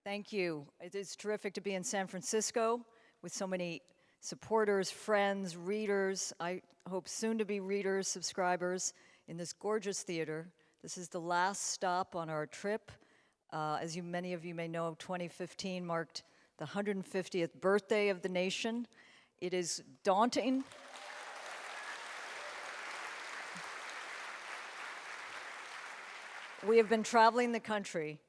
Thank you. It is terrific to be in San Francisco with so many supporters, friends, readers, I hope soon to be readers, subscribers, in this gorgeous theater. This is the last stop on our trip. As many of you may know, 2015 marked the 150th birthday of the nation. It is daunting. We have been traveling the country,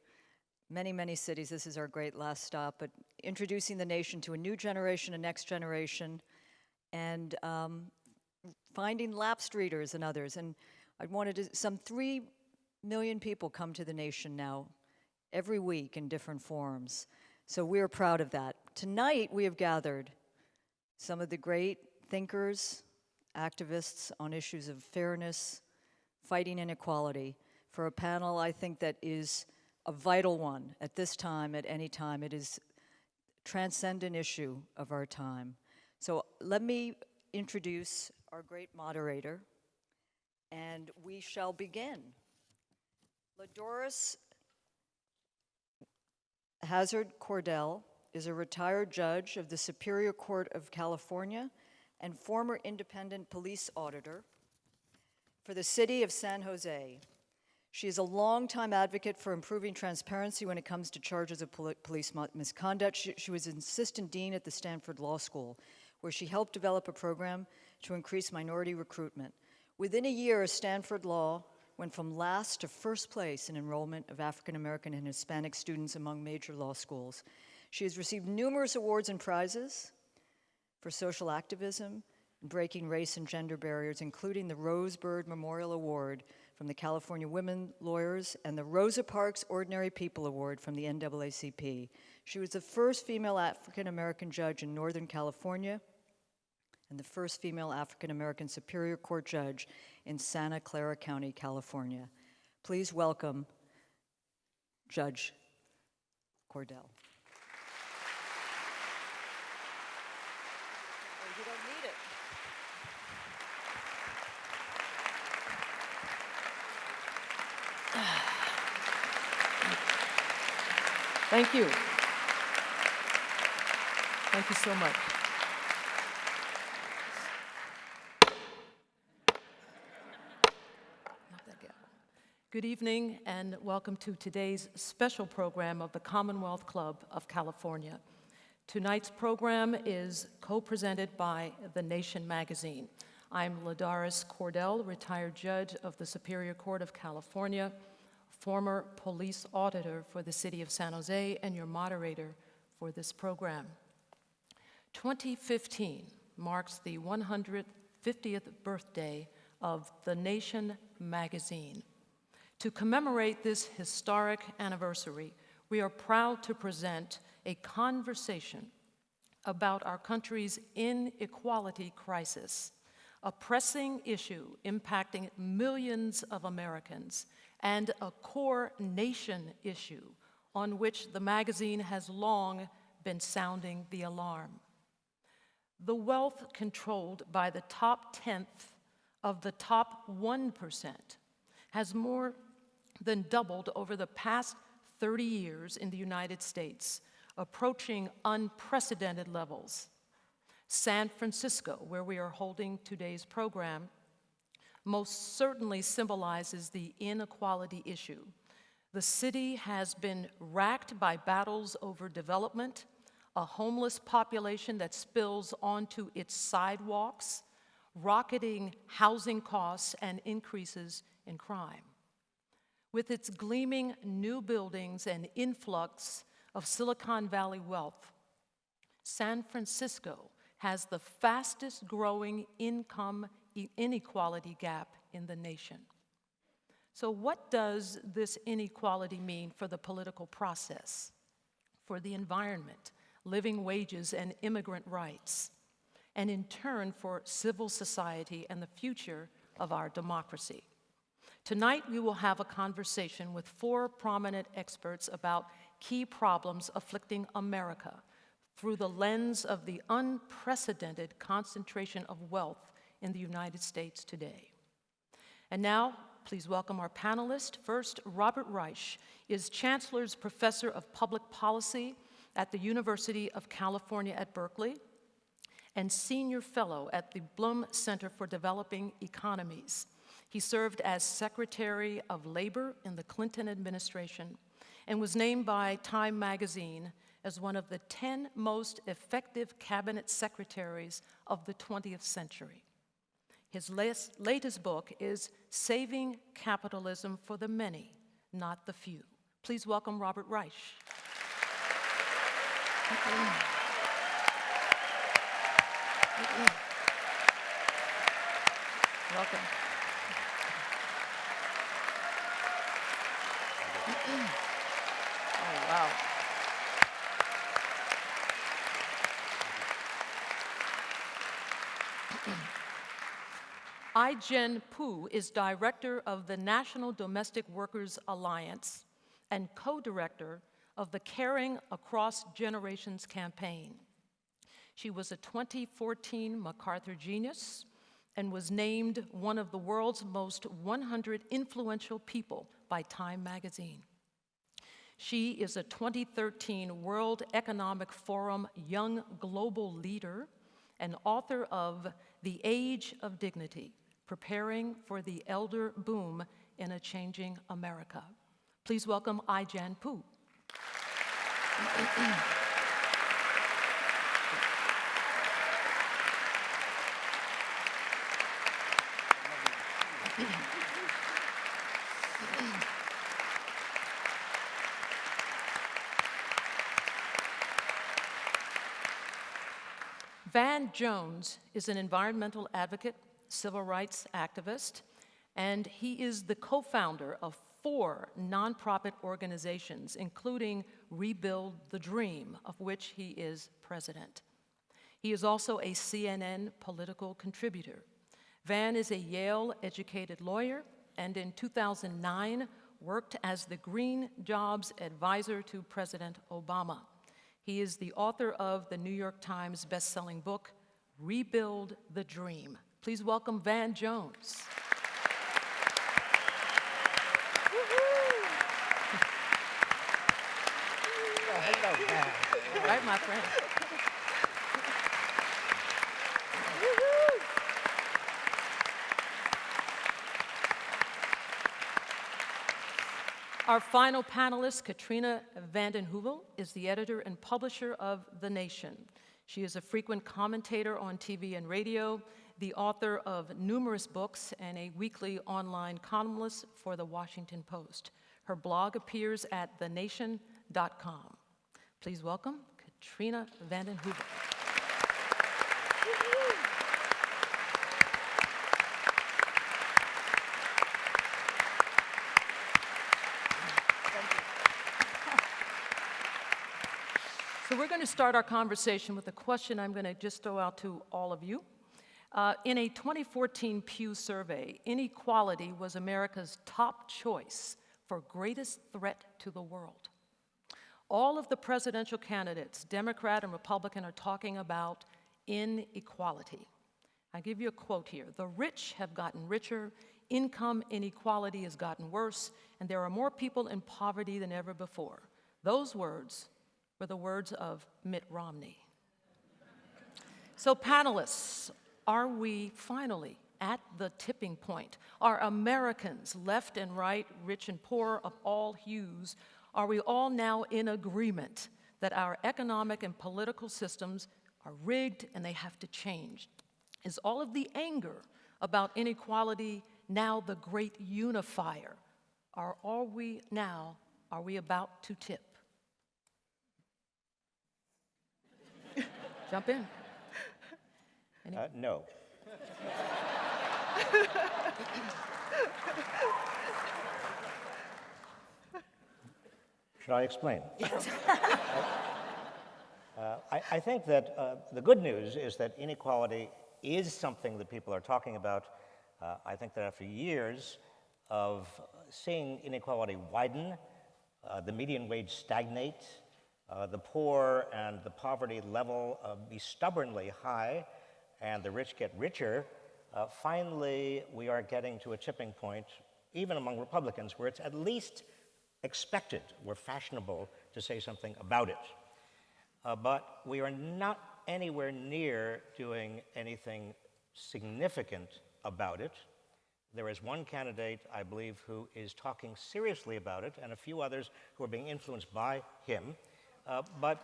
many, many cities. This is our great last stop, but introducing the nation to a new generation, a next generation, and finding lapsed readers and others. And I wanted to, some 3 million people come to the nation now every week in different forms. So we're proud of that. Tonight we have gathered some of the great thinkers, activists on issues of fairness, fighting inequality, for a panel I think that is a vital one at this time, at any time. It is a transcendent issue of our time. So let me introduce our great moderator, and we shall begin. Lodoris Hazard-Cordell is a retired judge of the Superior Court of California and former independent police auditor for the city of San Jose. She is a longtime advocate for improving transparency when it comes to charges of police misconduct. She was an assistant dean at the Stanford Law School, where she helped develop a program to increase minority recruitment. Within a year, Stanford Law went from last to first place in enrollment of African American and Hispanic students among major law schools. She has received numerous awards and prizes for social activism and breaking race and gender barriers, including the Rosebird Memorial Award from the California Women Lawyers and the Rosa Parks Ordinary People Award from the NAACP. She was the first female African-American judge in Northern California and the first female African-American Superior Court judge in Santa Clara County, California. Please welcome Judge Cordell. You don't need it. Thank you. Thank you so much. Good evening and welcome to today's special program of the Commonwealth Club of California. Tonight's program is co-presented by The Nation magazine. I'm Lodoris Cordell, retired judge of the Superior Court of California, former police auditor for the city of San Jose, and your moderator for this program. 2015 marks the 150th birthday of The Nation magazine. To commemorate this historic anniversary, we are proud to present a conversation about our country's inequality crisis, a pressing issue impacting millions of Americans, and a core nation issue on which the magazine has long been sounding the alarm. The wealth controlled by the top 10th of the top 1% has more than doubled over the past 30 years in the United States, approaching unprecedented levels. San Francisco, where we are holding today's program, most certainly symbolizes the inequality issue. The city has been racked by battles over development, a homeless population that spills onto its sidewalks, rocketing housing costs, and increases in crime. With its gleaming new buildings and influx of Silicon Valley wealth, San Francisco has the fastest growing income inequality gap in the nation. So what does this inequality mean for the political process, for the environment, living wages, and immigrant rights, and in turn for civil society and the future of our democracy? Tonight, we will have a conversation with 4 prominent experts about key problems afflicting America through the lens of the unprecedented concentration of wealth in the United States today. And now, please welcome our panelists. First, Robert Reich is Chancellor's Professor of Public Policy at the University of California at Berkeley and Senior Fellow at the Blum Center for Developing Economies. He served as Secretary of Labor in the Clinton administration and was named by Time magazine as one of the 10 most effective cabinet secretaries of the 20th century. His latest book is Saving Capitalism for the Many, Not the Few. Please welcome Robert Reich. Welcome. Oh, wow. I-Jen Poo is director of the National Domestic Workers Alliance and co-director of the Caring Across Generations campaign. She was a 2014 MacArthur Genius and was named one of the world's most 100 influential people by Time magazine. She is a 2013 World Economic Forum Young Global Leader and author of The Age of Dignity, Preparing for the Elder Boom in a Changing America. Please welcome I-Jen Poo. Van Jones is an environmental advocate, civil rights activist, and he is the co-founder of 4 nonprofit organizations, including Rebuild the Dream, of which he is president. He is also a CNN political contributor. Van is a Yale-educated lawyer, and in 2009 worked as the Green Jobs Advisor to President Obama. He is the author of the New York Times best-selling book, Rebuild the Dream. Please welcome Van Jones. Oh, hello, Van. All right, my friend. Our final panelist, Katrina vanden Heuvel, is the editor and publisher of The Nation. She is a frequent commentator on TV and radio, the author of numerous books, and a weekly online columnist for The Washington Post. Her blog appears at thenation.com. Please welcome Katrina vanden Heuvel. So we're going to start our conversation with a question I'm going to just throw out to all of you. In a 2014 Pew survey, inequality was America's top choice for greatest threat to the world. All of the presidential candidates, Democrat and Republican, are talking about inequality. I give you a quote here. The rich have gotten richer, income inequality has gotten worse, and there are more people in poverty than ever before. Those words were the words of Mitt Romney. So panelists, are we finally at the tipping point? Are Americans, left and right, rich and poor of all hues, are we all now in agreement that our economic and political systems are rigged and they have to change? Is all of the anger about inequality now the great unifier? Are we about to tip? Jump in. No. Should I explain? I think that the good news is that inequality is something that people are talking about. I think that after years of seeing inequality widen, the median wage stagnate, the poor and the poverty level be stubbornly high, and the rich get richer, finally we are getting to a tipping point even among Republicans, where it's at least expected, we're fashionable to say something about it. But we are not anywhere near doing anything significant about it. There is one candidate, I believe, who is talking seriously about it, and a few others who are being influenced by him. But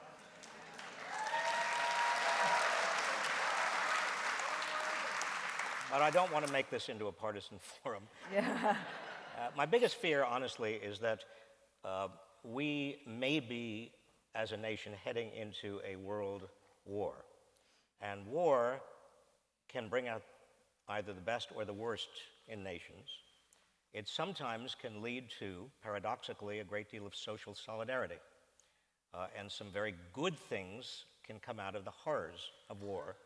I don't want to make this into a partisan forum. Yeah. My biggest fear, honestly, is that we may be, as a nation, heading into a world war. And war can bring out either the best or the worst in nations. It sometimes can lead to, paradoxically, a great deal of social solidarity. And some very good things can come out of the horrors of war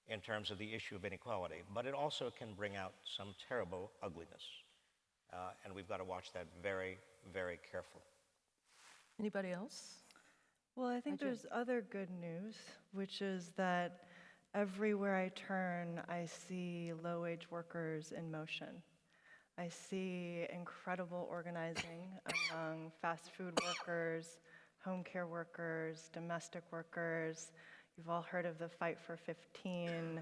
in terms of the issue of inequality. But it also can bring out some terrible ugliness. And we've got to watch that very, very carefully. Anybody else? Well, I think there's other good news, which is that everywhere I turn, I see low-wage workers in motion. I see incredible organizing among fast food workers, home care workers, domestic workers. You've all heard of the Fight for 15,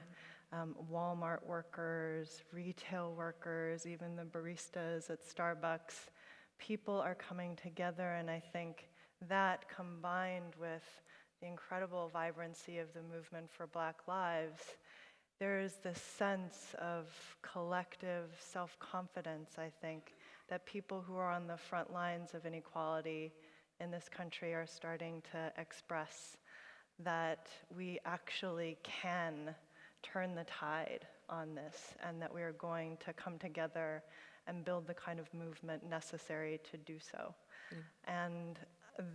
Walmart workers, retail workers, even the baristas at Starbucks. People are coming together, and I think that combined with the incredible vibrancy of the movement for Black lives, there is this sense of collective self-confidence, I think, that people who are on the front lines of inequality in this country are starting to express, that we actually can turn the tide on this, and that we are going to come together and build the kind of movement necessary to do so. And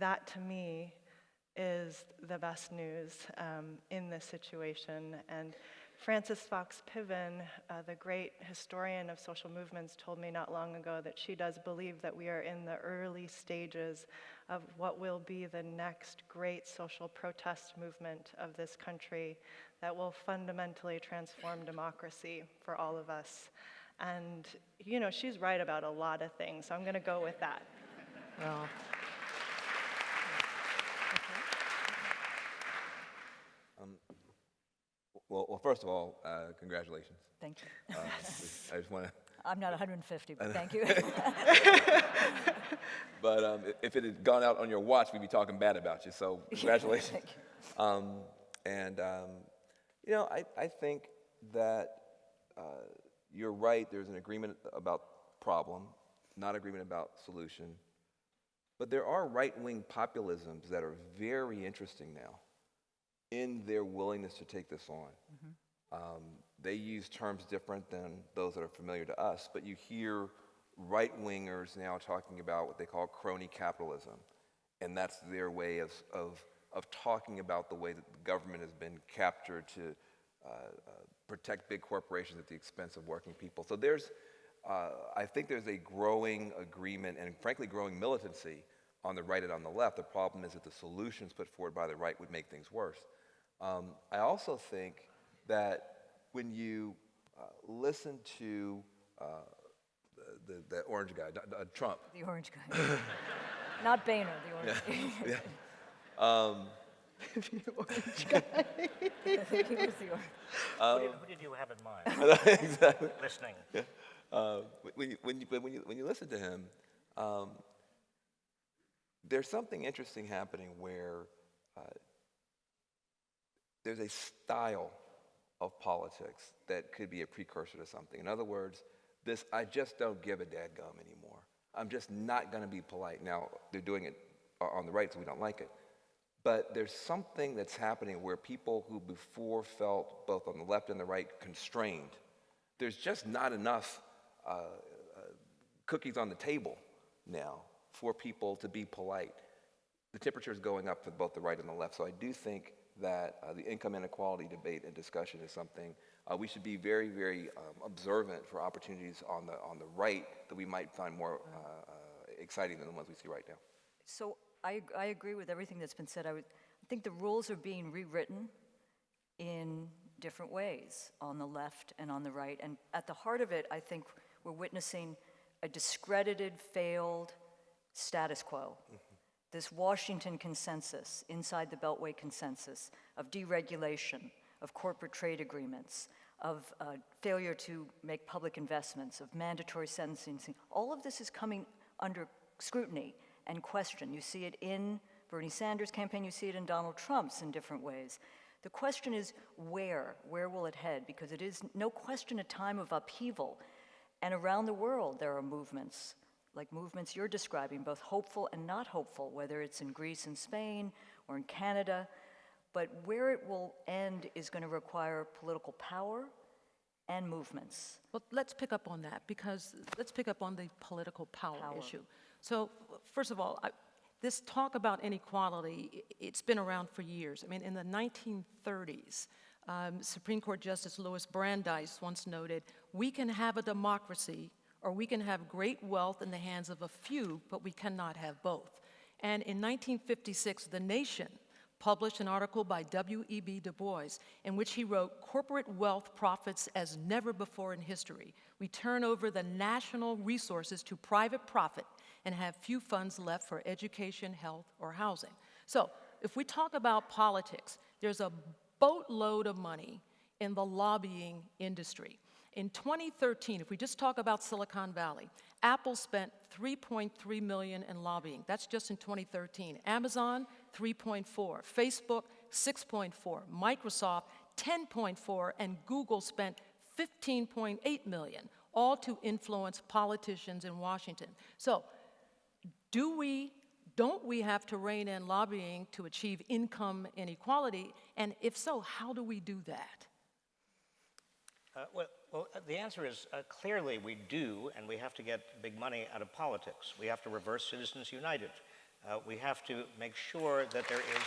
that, to me, is the best news in this situation. And Frances Fox Piven, the great historian of social movements, told me not long ago that she does believe that we are in the early stages of what will be the next great social protest movement of this country that will fundamentally transform democracy for all of us. And, you know, she's right about a lot of things, so I'm going to go with that. Well, Well, first of all, congratulations. Thank you. I just want to. I'm not 150, but thank you. But if it had gone out on your watch, we'd be talking bad about you. So congratulations. Thank you. You know, I think that you're right. There's an agreement about problem, not agreement about solution. But there are right-wing populisms that are very interesting now in their willingness to take this on. They use terms different than those that are familiar to us, but you hear right-wingers now talking about what they call crony capitalism, and that's their way of talking about the way that the government has been captured to protect big corporations at the expense of working people. So I think there's a growing agreement and frankly growing militancy on the right and on the left. The problem is that the solutions put forward by the right would make things worse. I also think that when you listen to the orange guy, Trump. The orange guy. Not Boehner, the orange guy. Yeah. The orange guy. I think he was the orange. Who did you have in mind? Exactly. Listening. When you listen to him, there's something interesting happening where there's a style of politics that could be a precursor to something. In other words, this I just don't give a dadgum anymore. I'm just not going to be polite. Now, they're doing it on the right, so we don't like it. But there's something that's happening where people who before felt both on the left and the right constrained, there's just not enough cookies on the table now for people to be polite. The temperature is going up for both the right and the left. So I do think that the income inequality debate and discussion is something we should be very, very observant for opportunities on the right that we might find more exciting than the ones we see right now. So I agree with everything that's been said. I think the rules are being rewritten in different ways on the left and on the right. And at the heart of it, I think we're witnessing a discredited, failed status quo. This Washington consensus, inside the Beltway consensus, of deregulation, of corporate trade agreements, of failure to make public investments, of mandatory sentencing, all of this is coming under scrutiny and question. You see it in Bernie Sanders' campaign, you see it in Donald Trump's in different ways. The question is where will it head? Because it is no question a time of upheaval. And around the world there are movements, like movements you're describing, both hopeful and not hopeful, whether it's in Greece and Spain or in Canada. But where it will end is going to require political power and movements. Well, let's pick up on that, because let's pick up on the political power issue. So, first of all, this talk about inequality, it's been around for years. I mean, in the 1930s, Supreme Court Justice Louis Brandeis once noted, "We can have a democracy, or we can have great wealth in the hands of a few, but we cannot have both." And in 1956, The Nation published an article by W.E.B. Du Bois in which he wrote, "Corporate wealth profits as never before in history. We turn over the national resources to private profit and have few funds left for education, health, or housing." So if we talk about politics, there's a boatload of money in the lobbying industry. In 2013, if we just talk about Silicon Valley, Apple spent $3.3 million in lobbying. That's just in 2013. Amazon, $3.4. Facebook, $6.4. Microsoft, $10.4. And Google spent $15.8 million, all to influence politicians in Washington. So, don't we have to rein in lobbying to achieve income inequality? And if so, how do we do that? Well, the answer is clearly we do, and we have to get big money out of politics. We have to reverse Citizens United. We have to make sure that there is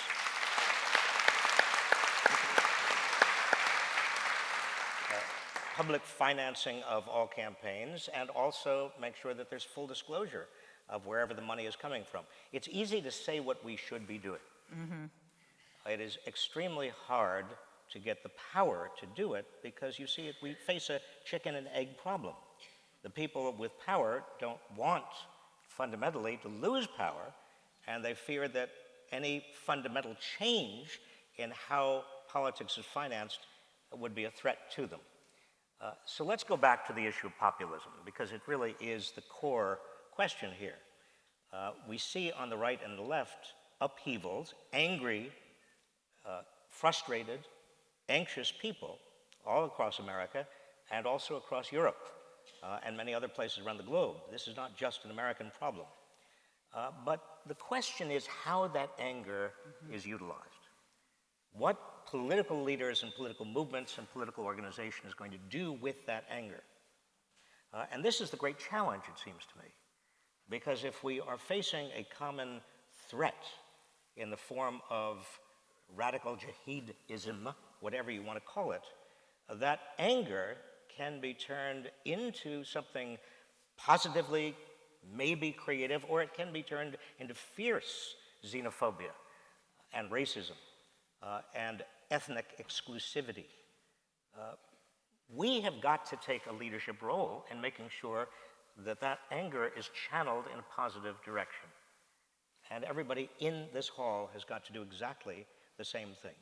public financing of all campaigns, and also make sure that there's full disclosure of wherever the money is coming from. It's easy to say what we should be doing. It is extremely hard to get the power to do it, because you see, we face a chicken and egg problem. The people with power don't want fundamentally to lose power, and they fear that any fundamental change in how politics is financed would be a threat to them. So let's go back to the issue of populism, because it really is the core question here. We see on the right and the left upheavals, angry, frustrated, anxious people all across America and also across Europe and many other places around the globe. This is not just an American problem. But the question is how that anger is utilized. What political leaders and political movements and political organizations is going to do with that anger. And this is the great challenge, it seems to me. Because if we are facing a common threat in the form of radical jihadism, whatever you want to call it, that anger can be turned into something positively, maybe creative, or it can be turned into fierce xenophobia and racism and ethnic exclusivity. We have got to take a leadership role in making sure that that anger is channeled in a positive direction. And everybody in this hall has got to do exactly the same thing.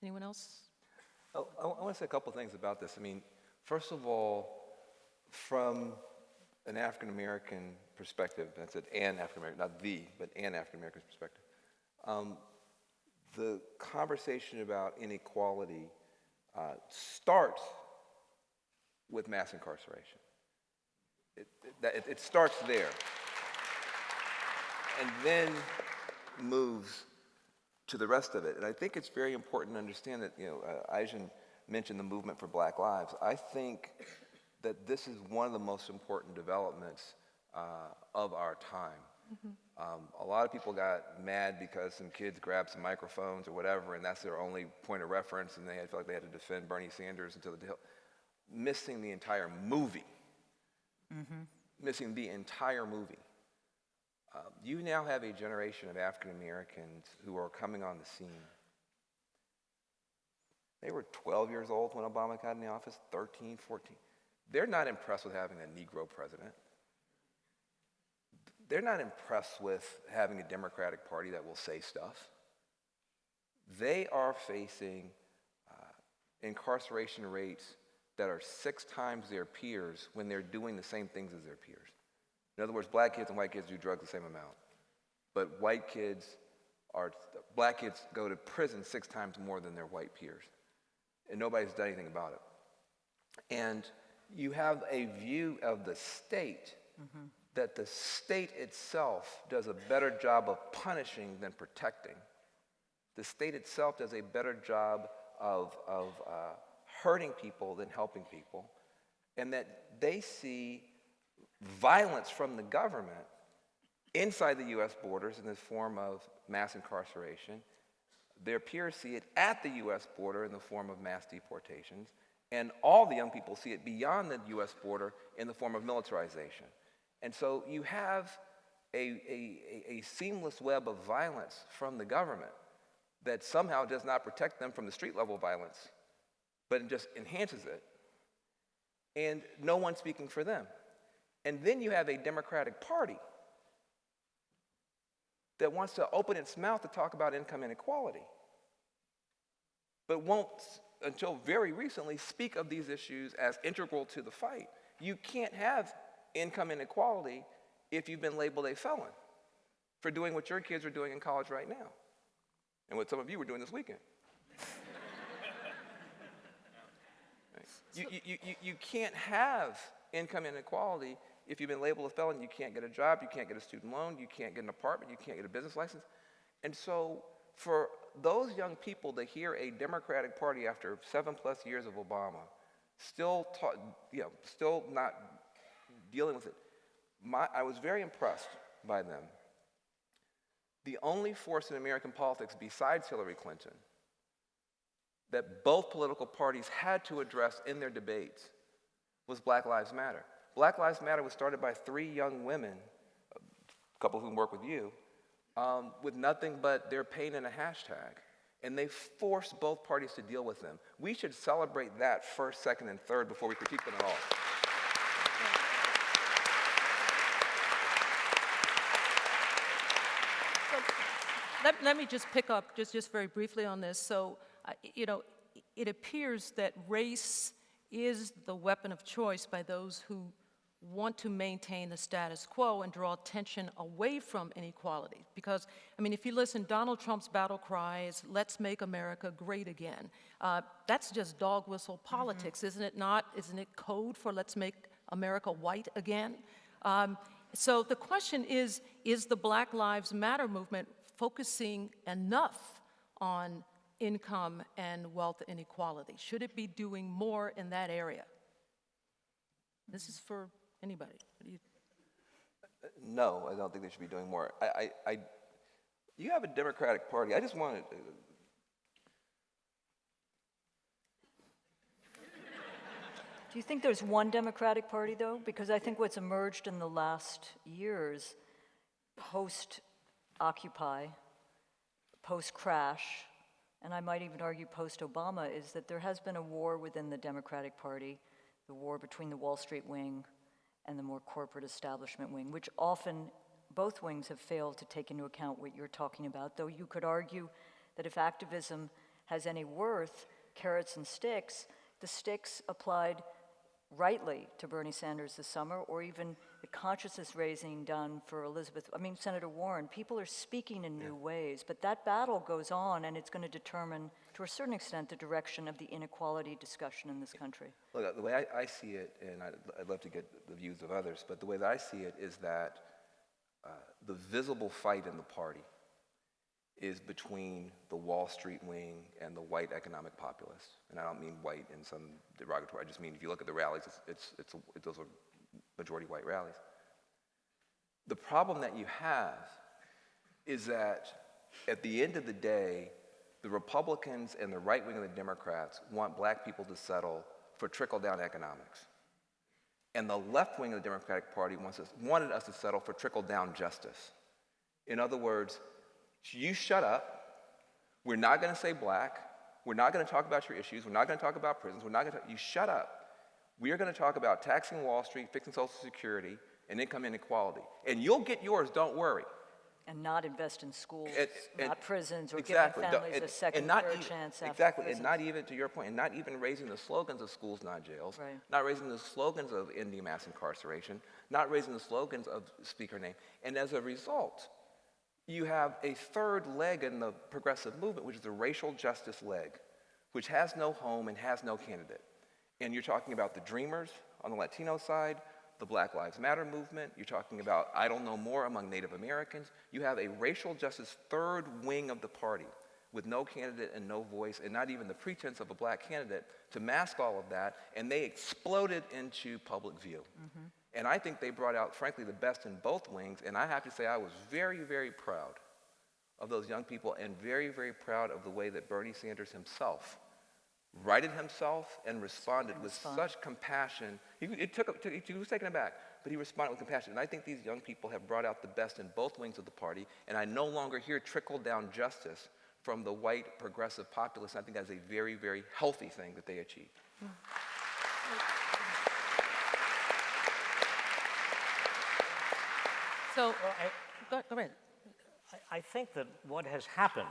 Anyone else? Oh, I want to say a couple things about this. I mean, first of all, from an African-American perspective, that's it, an African-American, not the, but an African-American perspective, the conversation about inequality starts with mass incarceration. It starts there, and then moves to the rest of it. And I think it's very important to understand that, Aijen mentioned the movement for Black Lives. I think that this is one of the most important developments of our time. A lot of people got mad because some kids grabbed some microphones or whatever, and that's their only point of reference, and they felt like they had to defend Bernie Sanders until the missing the entire movie. Missing the entire movie. You now have a generation of African Americans who are coming on the scene. They were 12 years old when Obama got in the office, 13, 14. They're not impressed with having a Negro president. They're not impressed with having a Democratic Party that will say stuff. They are facing incarceration rates that are 6 times their peers when they're doing the same things as their peers. In other words, black kids and white kids do drugs the same amount. But black kids go to prison 6 times more than their white peers. And nobody's done anything about it. And you have a view of the state that the state itself does a better job of punishing than protecting. The state itself does a better job of hurting people than helping people, and that they see violence from the government inside the U.S. borders in the form of mass incarceration. Their peers see it at the U.S. border in the form of mass deportations, and all the young people see it beyond the U.S. border in the form of militarization. And so you have a seamless web of violence from the government that somehow does not protect them from the street level violence, but it just enhances it. And no one's speaking for them. And then you have a Democratic Party that wants to open its mouth to talk about income inequality, but won't, until very recently, speak of these issues as integral to the fight. You can't have income inequality if you've been labeled a felon for doing what your kids are doing in college right now, and what some of you were doing this weekend. You can't have income inequality if you've been labeled a felon. You can't get a job, you can't get a student loan, you can't get an apartment, you can't get a business license. And so for those young people to hear a Democratic Party after 7+ years of Obama still not dealing with it, I was very impressed by them. The only force in American politics besides Hillary Clinton that both political parties had to address in their debates was Black Lives Matter. Black Lives Matter was started by 3 young women, a couple of whom work with you, with nothing but their pain and a hashtag. And they forced both parties to deal with them. We should celebrate that first, second, and third before we critique them at all. Let me just pick up just very briefly on this. So, it appears that race is the weapon of choice by those who want to maintain the status quo and draw attention away from inequality. Because, if you listen, Donald Trump's battle cry is, "Let's make America great again." That's just dog whistle politics, isn't it not? Isn't it code for let's make America white again? So the question is the Black Lives Matter movement focusing enough on income and wealth inequality? Should it be doing more in that area? This is for anybody. What do you? No, I don't think they should be doing more. You have a Democratic Party. I just wanted to. Do you think there's one Democratic Party, though? Because I think what's emerged in the last years, post-Occupy, post-crash, and I might even argue post-Obama, is that there has been a war within the Democratic Party, the war between the Wall Street wing and the more corporate establishment wing, which often both wings have failed to take into account what you're talking about, though you could argue that if activism has any worth, carrots and sticks, the sticks applied rightly to Bernie Sanders this summer, or even the consciousness raising done for Senator Warren. People are speaking in new ways, but that battle goes on, and it's going to determine, to a certain extent, the direction of the inequality discussion in this country. Look, the way I see it, and I'd love to get the views of others, but the way that I see it is that the visible fight in the party is between the Wall Street wing and the white economic populace. And I don't mean white in some derogatory, I just mean if you look at the rallies, those are majority white rallies. The problem that you have is that at the end of the day, the Republicans and the right wing of the Democrats want black people to settle for trickle-down economics. And the left wing of the Democratic Party wanted us to settle for trickle-down justice. In other words, you shut up, we're not going to say black, we're not going to talk about your issues, we're not going to talk about prisons, you shut up. We are going to talk about taxing Wall Street, fixing Social Security, and income inequality. And you'll get yours, don't worry. And not invest in schools, And- not prisons, or exactly. giving families a second, and not third even, chance after exactly, prisons. and not even, to your point, and not even raising the slogans of schools, not jails, Right. not raising the slogans of ending mass incarceration, not raising the slogans of speaker name. And as a result, you have a third leg in the progressive movement, which is the racial justice leg, which has no home and has no candidate. And you're talking about the Dreamers on the Latino side, the Black Lives Matter movement. You're talking about I Don't Know More among Native Americans. You have a racial justice third wing of the party with no candidate and no voice and not even the pretense of a black candidate to mask all of that, and they exploded into public view. And I think they brought out, frankly, the best in both wings, and I have to say I was very, very proud of those young people and very, very proud of the way that Bernie Sanders himself righted himself and responded with such compassion. He was taken aback, but he responded with compassion. And I think these young people have brought out the best in both wings of the party, and I no longer hear trickle-down justice from the white progressive populace. I think that's a very, very healthy thing that they achieved. So, go ahead. I think that what has happened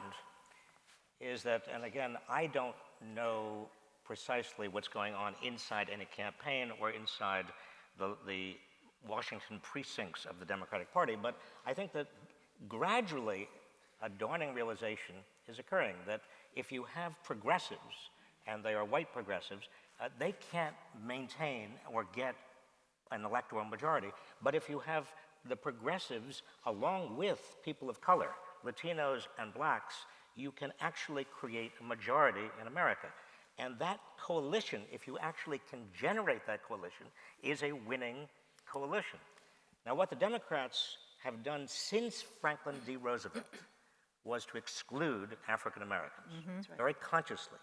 is that, and again, I don't know precisely what's going on inside any campaign or inside the Washington precincts of the Democratic Party, but I think that gradually a dawning realization is occurring that if you have progressives, and they are white progressives, they can't maintain or get an electoral majority. But if you have the progressives along with people of color, Latinos and blacks, you can actually create a majority in America. And that coalition, if you actually can generate that coalition, is a winning coalition. Now, what the Democrats have done since Franklin D. Roosevelt was to exclude African Americans, very consciously,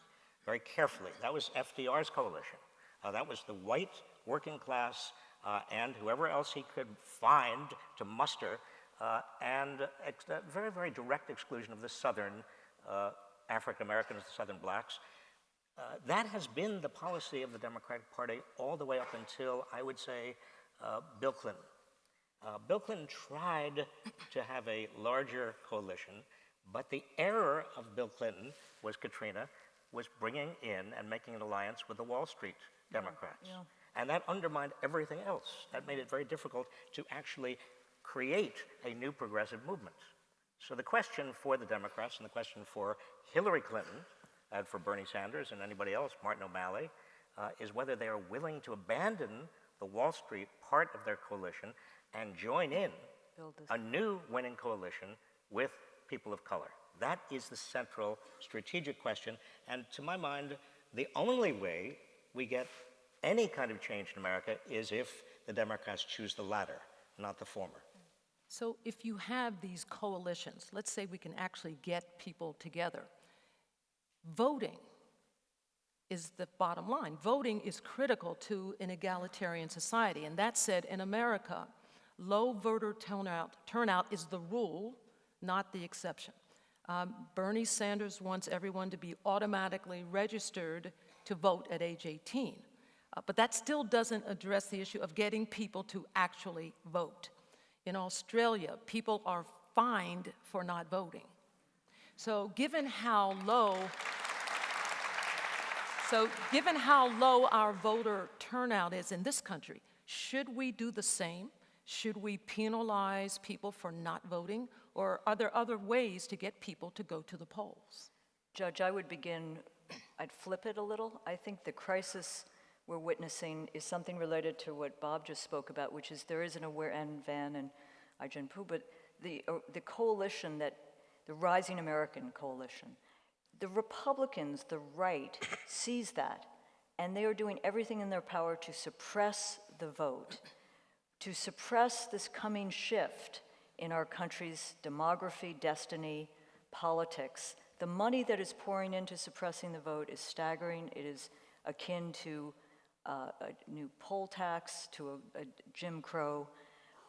very carefully. That was FDR's coalition. That was the white working class and whoever else he could find to muster, and very, very direct exclusion of the Southern African Americans, the Southern blacks. That has been the policy of the Democratic Party all the way up until, I would say, Bill Clinton. Bill Clinton tried to have a larger coalition, but the error of Bill Clinton was Katrina was bringing in and making an alliance with the Wall Street Democrats. And that undermined everything else. That made it very difficult to actually create a new progressive movement. So the question for the Democrats and the question for Hillary Clinton and for Bernie Sanders and anybody else, Martin O'Malley, is whether they are willing to abandon the Wall Street part of their coalition and join in a new winning coalition with people of color. That is the central strategic question. And to my mind, the only way we get any kind of change in America is if the Democrats choose the latter, not the former. So if you have these coalitions, let's say we can actually get people together, voting is the bottom line. Voting is critical to an egalitarian society. And that said, in America, low voter turnout is the rule, not the exception. Bernie Sanders wants everyone to be automatically registered to vote at age 18. But that still doesn't address the issue of getting people to actually vote. In Australia, people are fined for not voting. So given how low our voter turnout is in this country, should we do the same? Should we penalize people for not voting? Or are there other ways to get people to go to the polls? Judge, I'd flip it a little. I think the crisis we're witnessing is something related to what Bob just spoke about, which is there is an aware, and Van and Ai-jen Poo, but the coalition, the Rising American Coalition, the Republicans, the right, sees that, and they are doing everything in their power to suppress the vote, to suppress this coming shift in our country's demography, destiny, politics. The money that is pouring into suppressing the vote is staggering. It is akin to a new poll tax, to a Jim Crow.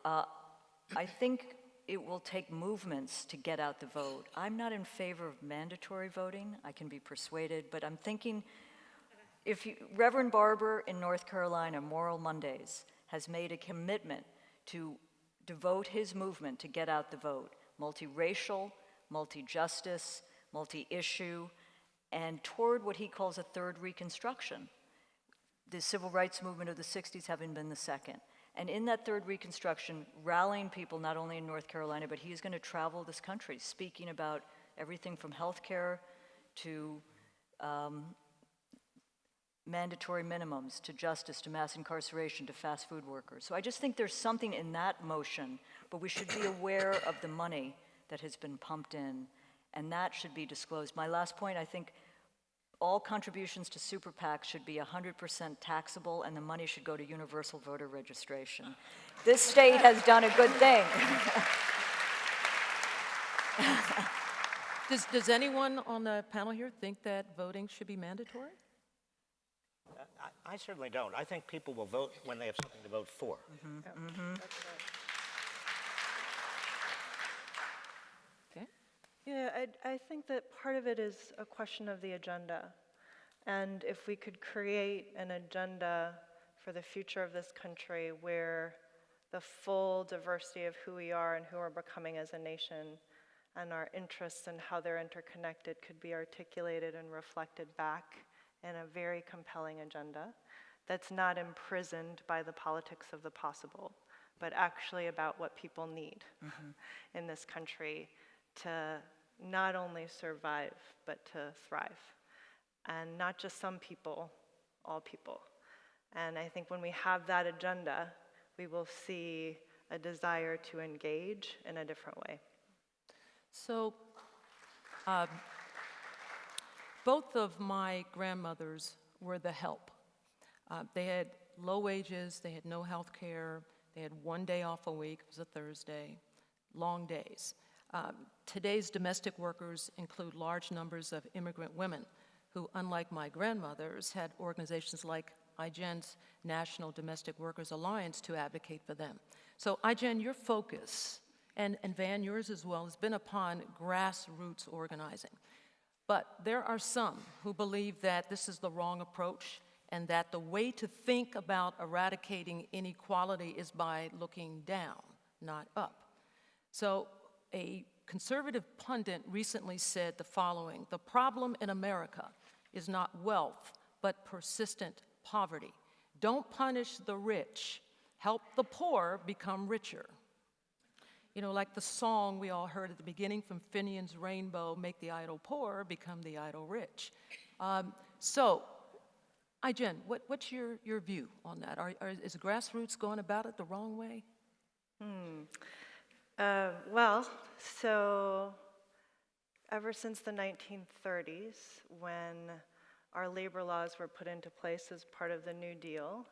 I think it will take movements to get out the vote. I'm not in favor of mandatory voting. I can be persuaded, but I'm thinking Reverend Barber in North Carolina, Moral Mondays, has made a commitment to devote his movement to get out the vote, multiracial, multi-justice, multi-issue, and toward what he calls a third Reconstruction. The civil rights movement of the 60s having been the second. And in that third Reconstruction, rallying people not only in North Carolina, but he is going to travel this country, speaking about everything from healthcare to mandatory minimums, to justice, to mass incarceration, to fast food workers. So I just think there's something in that motion, but we should be aware of the money that has been pumped in, and that should be disclosed. My last point, I think all contributions to super PACs should be 100% taxable, and the money should go to universal voter registration. This state has done a good thing. Does anyone on the panel here think that voting should be mandatory? I certainly don't. I think people will vote when they have something to vote for. Okay. Yeah, I think that part of it is a question of the agenda. And if we could create an agenda for the future of this country where the full diversity of who we are and who we're becoming as a nation and our interests and how they're interconnected could be articulated and reflected back in a very compelling agenda that's not imprisoned by the politics of the possible, but actually about what people need in this country to not only survive, but to thrive. And not just some people, all people. And I think when we have that agenda, we will see a desire to engage in a different way. So, both of my grandmothers were the help. They had low wages, they had no health care, they had one day off a week, it was a Thursday, long days. Today's domestic workers include large numbers of immigrant women who, unlike my grandmothers, had organizations like iGEN's National Domestic Workers Alliance to advocate for them. So iGEN, your focus, and Van, yours as well, has been upon grassroots organizing. But there are some who believe that this is the wrong approach and that the way to think about eradicating inequality is by looking down, not up. So a conservative pundit recently said the following: the problem in America is not wealth, but persistent poverty. Don't punish the rich, help the poor become richer. You know, like the song we all heard at the beginning from Finian's Rainbow, make the idle poor become the idle rich. So, iGEN, what's your view on that? Is grassroots going about it the wrong way? Well, so ever since the 1930s, when our labor laws were put into place as part of the New Deal,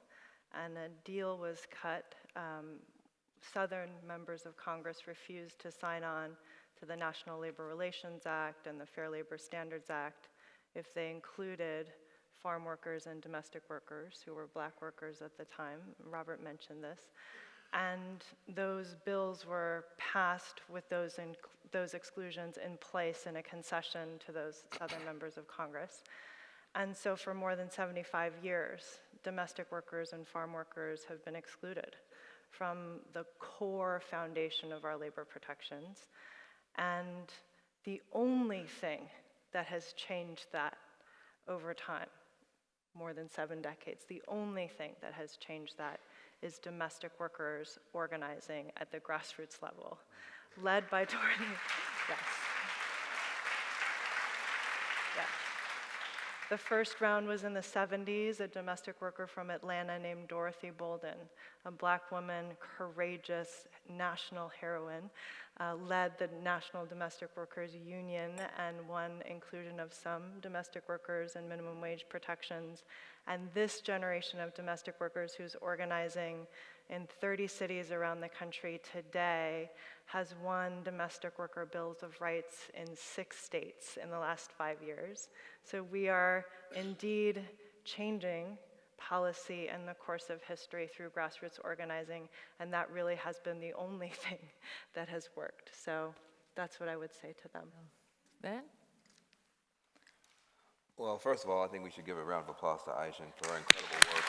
and a deal was cut, Southern members of Congress refused to sign on to the National Labor Relations Act and the Fair Labor Standards Act if they included farm workers and domestic workers, who were black workers at the time. Robert mentioned this. And those bills were passed with those exclusions in place in a concession to those Southern members of Congress. And so for more than 75 years, domestic workers and farm workers have been excluded from the core foundation of our labor protections. And the only thing that has changed that over time, more than 7 decades, the only thing that has changed that is domestic workers organizing at the grassroots level, led by Dorothy. Yes. Yes. The first round was in the 70s, a domestic worker from Atlanta named Dorothy Bolden, a black woman, courageous, national heroine, led the National Domestic Workers Union and won inclusion of some domestic workers and minimum wage protections. And this generation of domestic workers who's organizing in 30 cities around the country today has won domestic worker bills of rights in 6 states in the last 5 years. So we are indeed changing policy and the course of history through grassroots organizing, and that really has been the only thing that has worked. So that's what I would say to them. Van? Well, first of all, I think we should give a round of applause to Aishin for her incredible work.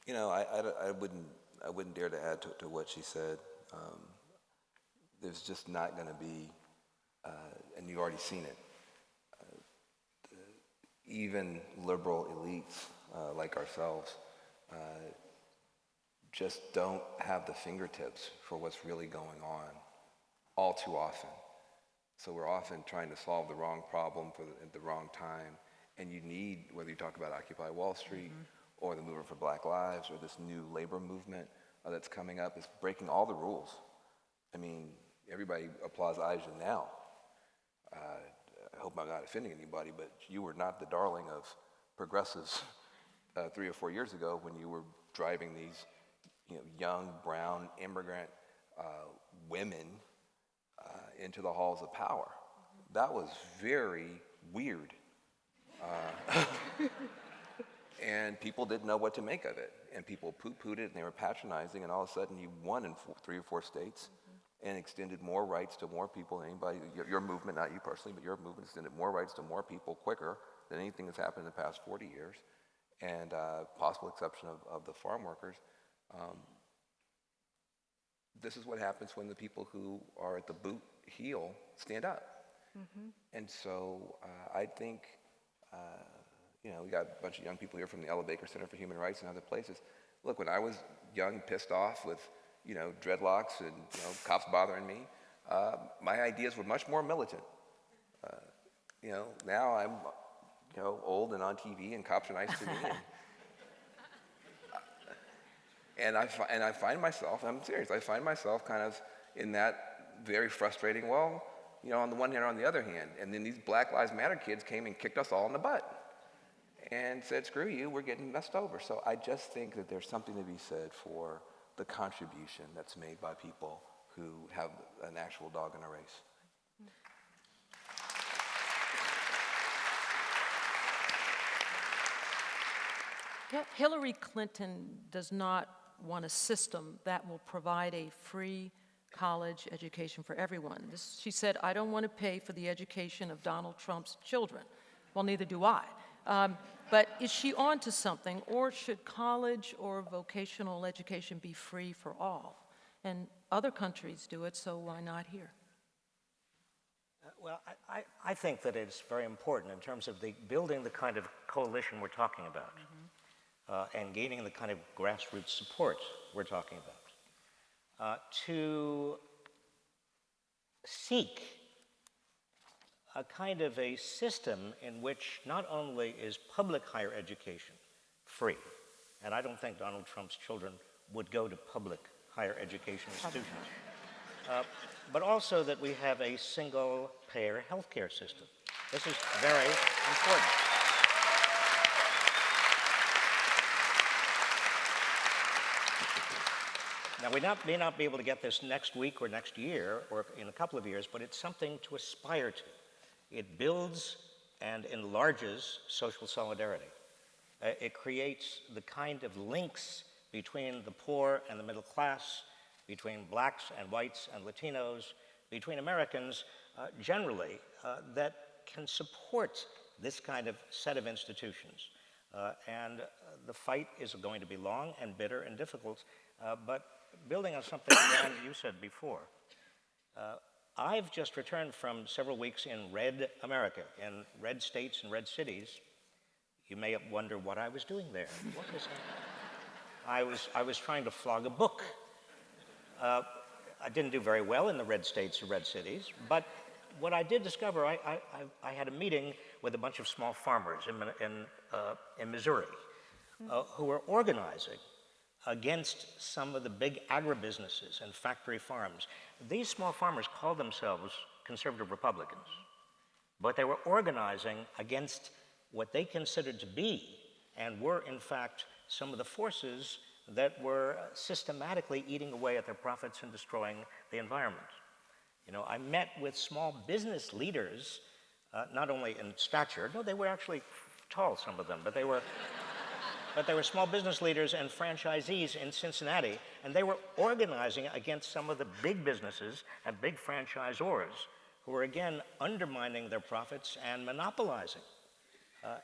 You know, I wouldn't dare to add to what she said. There's just not going to be, and you've already seen it, even liberal elites like ourselves just don't have the fingertips for what's really going on all too often. So we're often trying to solve the wrong problem at the wrong time. And you need, whether you talk about Occupy Wall Street or the Movement for Black Lives or this new labor movement that's coming up, is breaking all the rules. I mean, everybody applauds Aisha now. I hope I'm not offending anybody, but you were not the darling of progressives 3 or 4 years ago when you were driving these young, brown, immigrant women into the halls of power. That was very weird. And people didn't know what to make of it. And people poo-pooed it, and they were patronizing, and all of a sudden you won in 3 or 4 states and extended more rights to more people than anybody, your movement, not you personally, but your movement extended more rights to more people quicker than anything that's happened in the past 40 years, and possible exception of the farm workers. This is what happens when the people who are at the boot heel stand up. And so I think, we got a bunch of young people here from the Ella Baker Center for Human Rights and other places. Look, when I was young, pissed off with, dreadlocks and, cops bothering me, my ideas were much more militant. Now I'm, old and on TV and cops are nice to me. And I find myself, I'm serious, I find myself kind of in that very frustrating, well, on the one hand or on the other hand. And then these Black Lives Matter kids came and kicked us all in the butt and said, screw you, we're getting messed over. So I just think that there's something to be said for the contribution that's made by people who have an actual dog in a race. Hillary Clinton does not want a system that will provide a free college education for everyone. She said, I don't want to pay for the education of Donald Trump's children. Well, neither do I. But is she on to something, or should college or vocational education be free for all? And other countries do it, so why not here? Well, I think that it's very important in terms of building the kind of coalition we're talking about and gaining the kind of grassroots support we're talking about, to seek a kind of a system in which not only is public higher education free, and I don't think Donald Trump's children would go to public higher education institutions, but also that we have a single-payer healthcare system. This is very important. Now, we may not be able to get this next week or next year or in a couple of years, but it's something to aspire to. It builds and enlarges social solidarity. It creates the kind of links between the poor and the middle class, between blacks and whites and Latinos, between Americans generally, that can support this kind of set of institutions. And the fight is going to be long and bitter and difficult, but building on something Jan, you said before, I've just returned from several weeks in red America, in red states and red cities. You may wonder what I was doing there. What was I was trying to flog a book. I didn't do very well in the red states and red cities, but what I did discover, I had a meeting with a bunch of small farmers in Missouri who were organizing against some of the big agribusinesses and factory farms. These small farmers called themselves conservative Republicans, but they were organizing against what they considered to be and were, in fact, some of the forces that were systematically eating away at their profits and destroying the environment. I met with small business leaders, not only in stature, no, they were actually tall, some of them, but they were but they were small business leaders and franchisees in Cincinnati, and they were organizing against some of the big businesses and big franchisors who were again undermining their profits and monopolizing.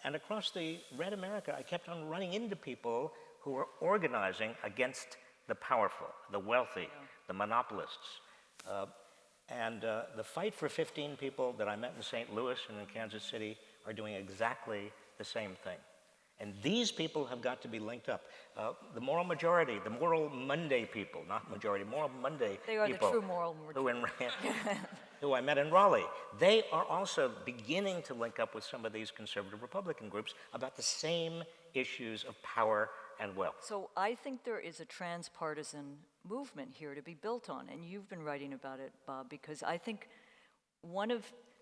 And across the Red America, I kept on running into people who were organizing against the powerful, the wealthy, the monopolists. The Fight for 15 people that I met in St. Louis and in Kansas City are doing exactly the same thing. And these people have got to be linked up. The Moral Majority, the Moral Monday people, not majority, Moral Monday They are the people true moral majority. who I met in Raleigh, they are also beginning to link up with some of these conservative Republican groups about the same issues of power and wealth. So I think there is a transpartisan movement here to be built on, and you've been writing about it, Bob, because I think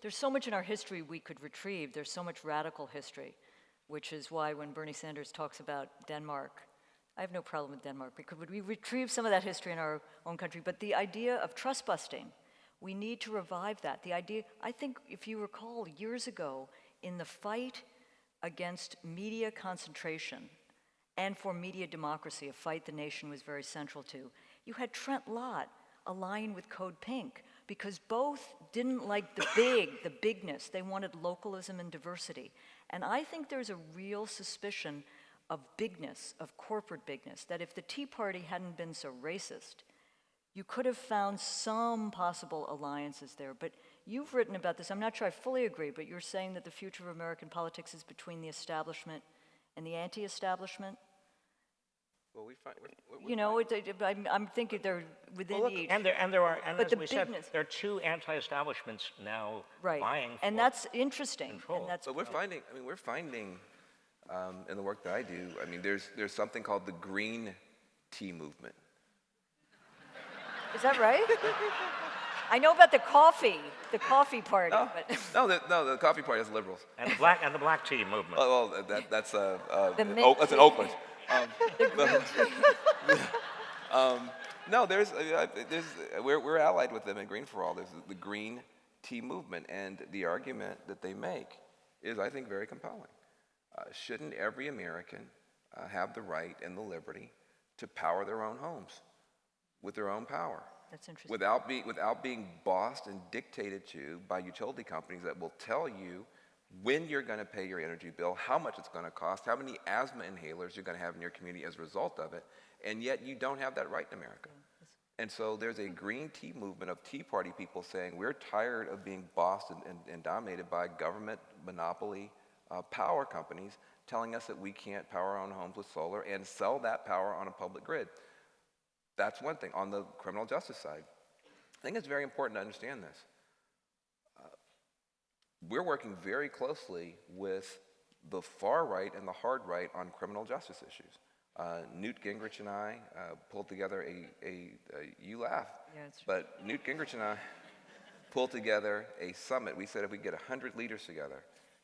there's so much in our history we could retrieve. There's so much radical history, which is why when Bernie Sanders talks about Denmark, I have no problem with Denmark, because we retrieve some of that history in our own country, but the idea of trust busting, we need to revive that. The idea, I think if you recall years ago, in the fight against media concentration and for media democracy, a fight the nation was very central to, you had Trent Lott align with Code Pink because both didn't like the bigness. They wanted localism and diversity. And I think there's a real suspicion of bigness, of corporate bigness, that if the Tea Party hadn't been so racist, you could have found some possible alliances there. But you've written about this. I'm not sure I fully agree, but you're saying that the future of American politics is between the establishment and the anti-establishment? Well, I'm thinking they're within Well, look, each. and But as the we said, bigness- there are two anti-establishments now Right, vying for and that's interesting. control. And that's But we're finding in the work that I do, there's something called the green tea movement. Is that right? I know about the coffee party, but The coffee party is liberals. And the black tea movement. Well, that's mint that's in tea. Oakland. No, we're allied with them in Green for All. There's the green tea movement, and the argument that they make is, I think, very compelling. Shouldn't every American have the right and the liberty to power their own homes with their own power? That's interesting. Without being bossed and dictated to by utility companies that will tell you when you're going to pay your energy bill, how much it's going to cost, how many asthma inhalers you're going to have in your community as a result of it, and yet you don't have that right in America. And so there's a green tea movement of Tea Party people saying we're tired of being bossed and dominated by government monopoly power companies telling us that we can't power our own homes with solar and sell that power on a public grid. That's one thing. On the criminal justice side, I think it's very important to understand this. We're working very closely with the far right and the hard right on criminal justice issues. Newt Gingrich and I pulled together you laugh, but Newt Gingrich and I pulled together a summit. We said if we get 100 leaders together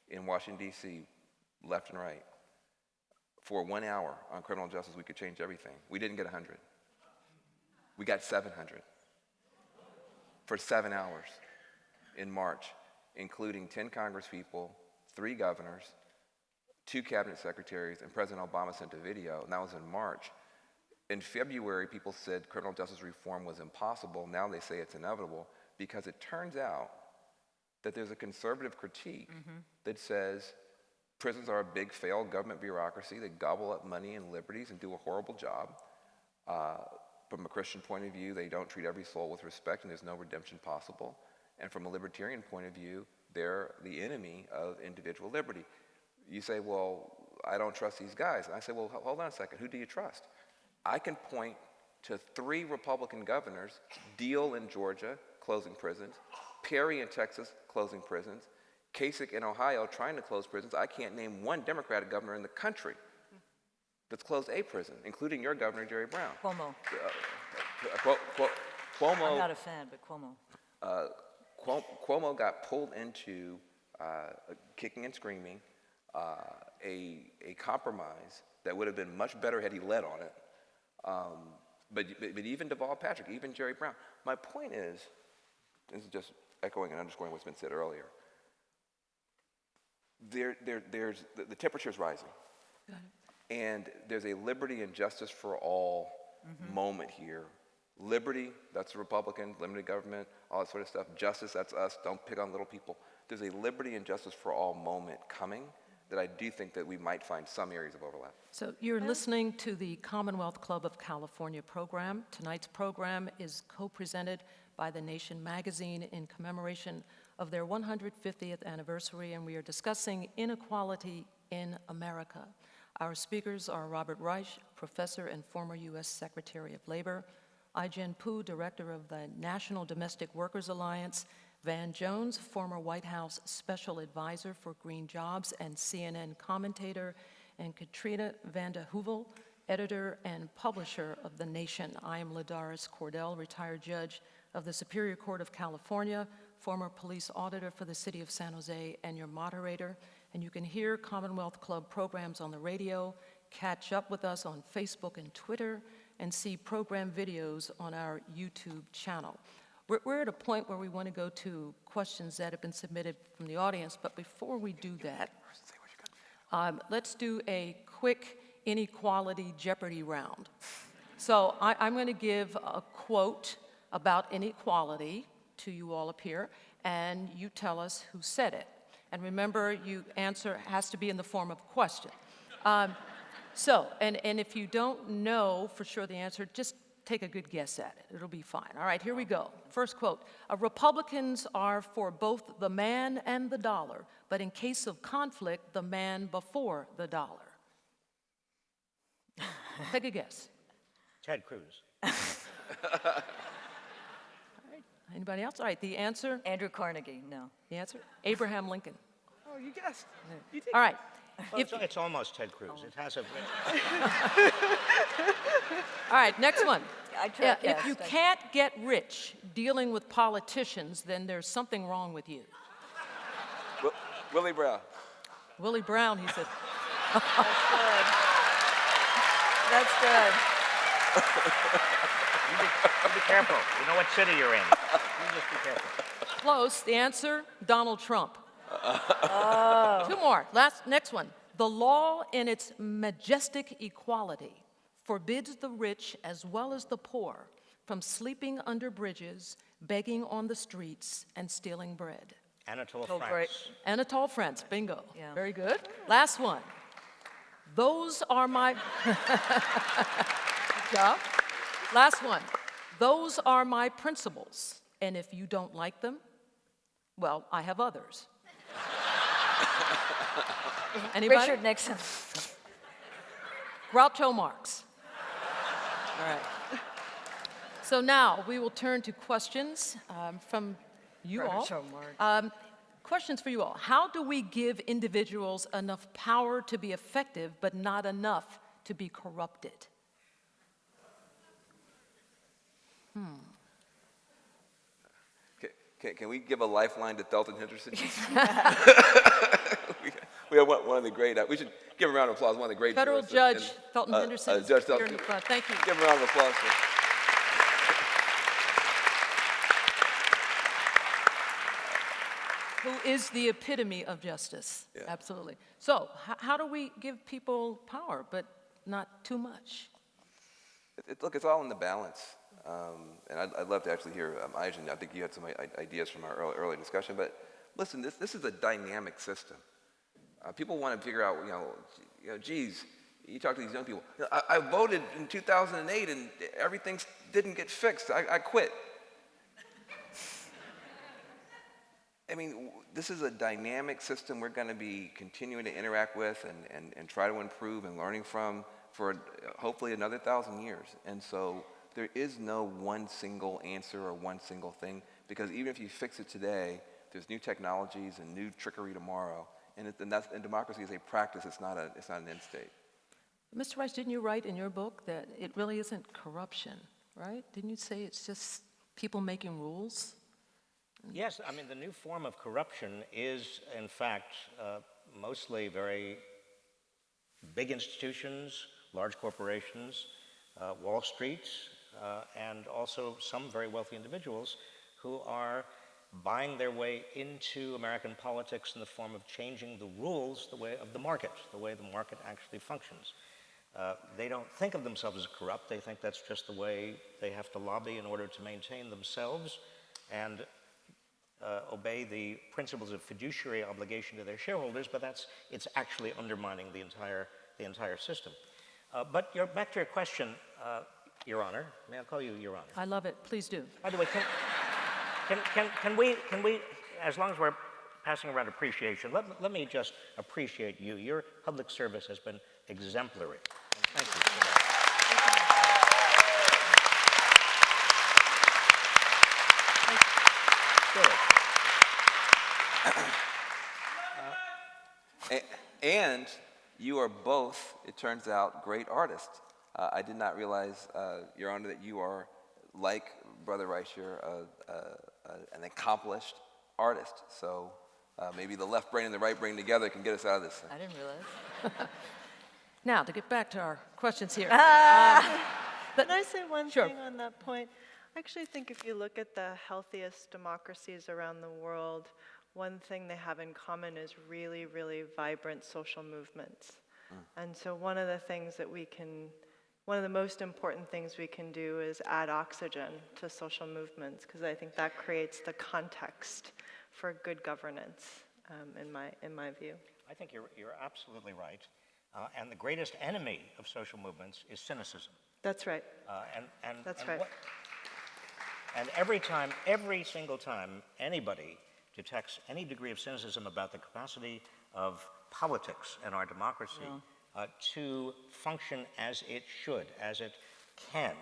in Washington, D.C., left and right, for 1 hour on criminal justice, we could change everything. We didn't get 100. We got 700 for 7 hours in March, including 10 congresspeople, 3 governors, 2 cabinet secretaries, and President Obama sent a video, and that was in March. In February, people said criminal justice reform was impossible. Now they say it's inevitable because it turns out that there's a conservative critique that says prisons are a big failed government bureaucracy. They gobble up money and liberties and do a horrible job. From a Christian point of view, they don't treat every soul with respect, and there's no redemption possible. And from a libertarian point of view, they're the enemy of individual liberty. You say, well, I don't trust these guys. And I say, well, hold on a second. Who do you trust? I can point to 3 Republican governors, Deal in Georgia, closing prisons, Perry in Texas, closing prisons, Kasich in Ohio, trying to close prisons. I can't name one Democratic governor in the country that's closed a prison, including your governor, Jerry Brown. Cuomo. Cuomo. I'm not a fan, but Cuomo. Cuomo got pulled into kicking and screaming, a compromise that would have been much better had he led on it. But even Deval Patrick, even Jerry Brown. My point is, this is just echoing and underscoring what's been said earlier. The temperature's rising. And there's a liberty and justice for all moment here. Liberty, that's the Republican, limited government, all that sort of stuff. Justice, that's us, don't pick on little people. There's a liberty and justice for all moment coming that I do think that we might find some areas of overlap. So you're listening to the Commonwealth Club of California program. Tonight's program is co-presented by The Nation magazine in commemoration of their 150th anniversary, and we are discussing inequality in America. Our speakers are Robert Reich, professor and former U.S. Secretary of Labor, Ai-jen Poo, director of the National Domestic Workers Alliance, Van Jones, former White House special advisor for green jobs and CNN commentator, and Katrina Vanden Heuvel, editor and publisher of The Nation. I am Ladaris Cordell, retired judge of the Superior Court of California, former police auditor for the city of San Jose, and your moderator. And you can hear Commonwealth Club programs on the radio, catch up with us on Facebook and Twitter, and see program videos on our YouTube channel. We're at a point where we want to go to questions that have been submitted from the audience, but before we do that, let's do a quick inequality Jeopardy round. So I'm going to give a quote about inequality to you all up here, and you tell us who said it. And remember, your answer has to be in the form of a question. And if you don't know for sure the answer, just take a good guess at it. It'll be fine. All right, here we go. First quote. Republicans are for both the man and the dollar, but in case of conflict, the man before the dollar. Take a guess. Ted Cruz. All right. Anybody else? All right, the answer? Andrew Carnegie, no. The answer? Abraham Lincoln. Oh, you guessed. You did. All right. Well, If- it's almost Ted Cruz. It has a... All right, next one. I Yeah, tried if you can't get rich dealing with politicians, then there's something wrong with you. Willie Brown. Willie Brown, he said. That's good. You be careful. You know what city you're in. You just be careful. Close. The answer, Donald Trump. Two more. Next one. The law in its majestic equality forbids the rich as well as the poor from sleeping under bridges, begging on the streets, and stealing bread. Anatole Told France. right. Anatole France, bingo. Yeah. Very good. Last one. Those are my... Good job. Last one. Those are my principles, and if you don't like them, well, I have others. Anybody? Richard Nixon. Groucho Marx. All right. So now we will turn to questions from you all. Groucho Marx. Questions for you all. How do we give individuals enough power to be effective, but not enough to be corrupted? Can we give a lifeline to Thelton Henderson? we have one of the great, we should give him a round of applause, one of the great Federal jurists Judge Thelton Henderson is Judge here Thelton. in the front. Thank you. Give him a round of applause. Who is the epitome of justice. Yeah. Absolutely. So how do we give people power, but not too much? Look, it's all in the balance. And I'd love to actually hear Ai-jen. I think you had some ideas from our early discussion. But listen, this is a dynamic system. People want to figure out, geez, you talk to these young people. I voted in 2008 and everything didn't get fixed. I quit. I mean, this is a dynamic system we're going to be continuing to interact with and try to improve and learning from for hopefully another 1,000 years. And so there is no one single answer or one single thing, because even if you fix it today, there's new technologies and new trickery tomorrow. And democracy is a practice, it's not an end state. Mr. Rice, didn't you write in your book that it really isn't corruption, right? Didn't you say it's just people making rules? Yes, I mean, the new form of corruption is, in fact, mostly very big institutions, large corporations, Wall Street, and also some very wealthy individuals who are buying their way into American politics in the form of changing the rules, the way of the market, the way the market actually functions. They don't think of themselves as corrupt. They think that's just the way they have to lobby in order to maintain themselves and obey the principles of fiduciary obligation to their shareholders, but it's actually undermining the entire system. But back to your question, Your Honor. May I call you Your Honor? I love it. Please do. By the way, can we, as long as we're passing around appreciation, let me just appreciate you. Your public service has been exemplary. And thank you for that. And you are both, it turns out, great artists. I did not realize, Your Honor, that you are, like Brother Reicher, an accomplished artist. So maybe the left brain and the right brain together can get us out of this thing. I didn't realize. Now, to get back to our questions here. Can I say one Sure. thing on that point? I actually think if you look at the healthiest democracies around the world, one thing they have in common is really, really vibrant social movements. And so one of the most important things we can do is add oxygen to social movements, because I think that creates the context for good governance, in my view. I think you're absolutely right. And the greatest enemy of social movements is cynicism. That's right. That's right. And every single time anybody detects any degree of cynicism about the capacity of politics and our democracy to function as it should, as it can,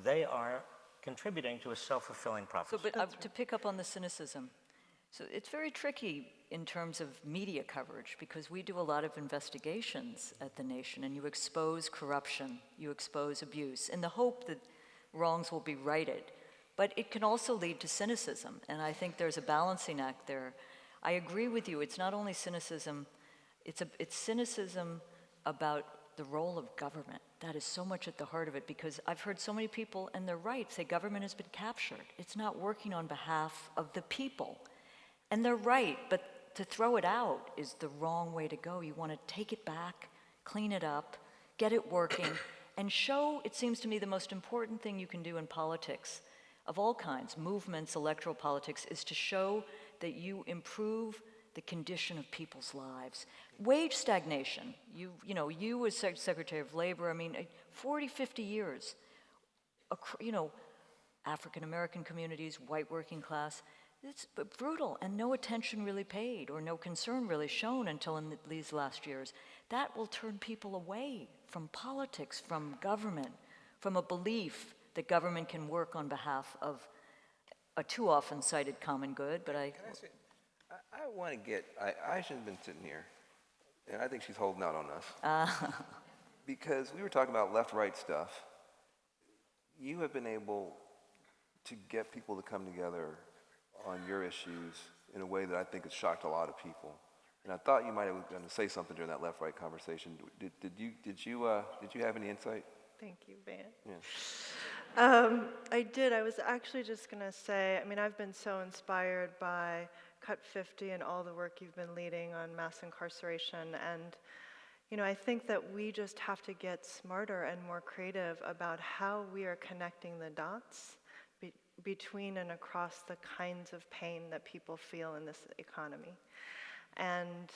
they are contributing to a self-fulfilling prophecy. So, but to pick up on the cynicism, so it's very tricky in terms of media coverage, because we do a lot of investigations at The Nation, and you expose corruption, you expose abuse, in the hope that wrongs will be righted. But it can also lead to cynicism, and I think there's a balancing act there. I agree with you, it's not only cynicism, it's cynicism about the role of government. That is so much at the heart of it, because I've heard so many people, and they're right, say government has been captured. It's not working on behalf of the people. And they're right, but to throw it out is the wrong way to go. You want to take it back, clean it up, get it working, and show, it seems to me, the most important thing you can do in politics of all kinds, movements, electoral politics, is to show that you improve the condition of people's lives. Wage stagnation, you as Secretary of Labor, 40, 50 years, African-American communities, white working class, it's brutal, and no attention really paid or no concern really shown until in these last years. That will turn people away from politics, from government, from a belief that government can work on behalf of a too often cited common good, but Can I say, I want to get, Aisha's been sitting here, and I think she's holding out on us. Because we were talking about left-right stuff. You have been able to get people to come together on your issues in a way that I think has shocked a lot of people. And I thought you might have been going to say something during that left-right conversation. Did you have any insight? Thank you, Van. Yeah. I did. I was actually just going to say, I've been so inspired by Cut 50 and all the work you've been leading on mass incarceration. And, I think that we just have to get smarter and more creative about how we are connecting the dots between and across the kinds of pain that people feel in this economy. And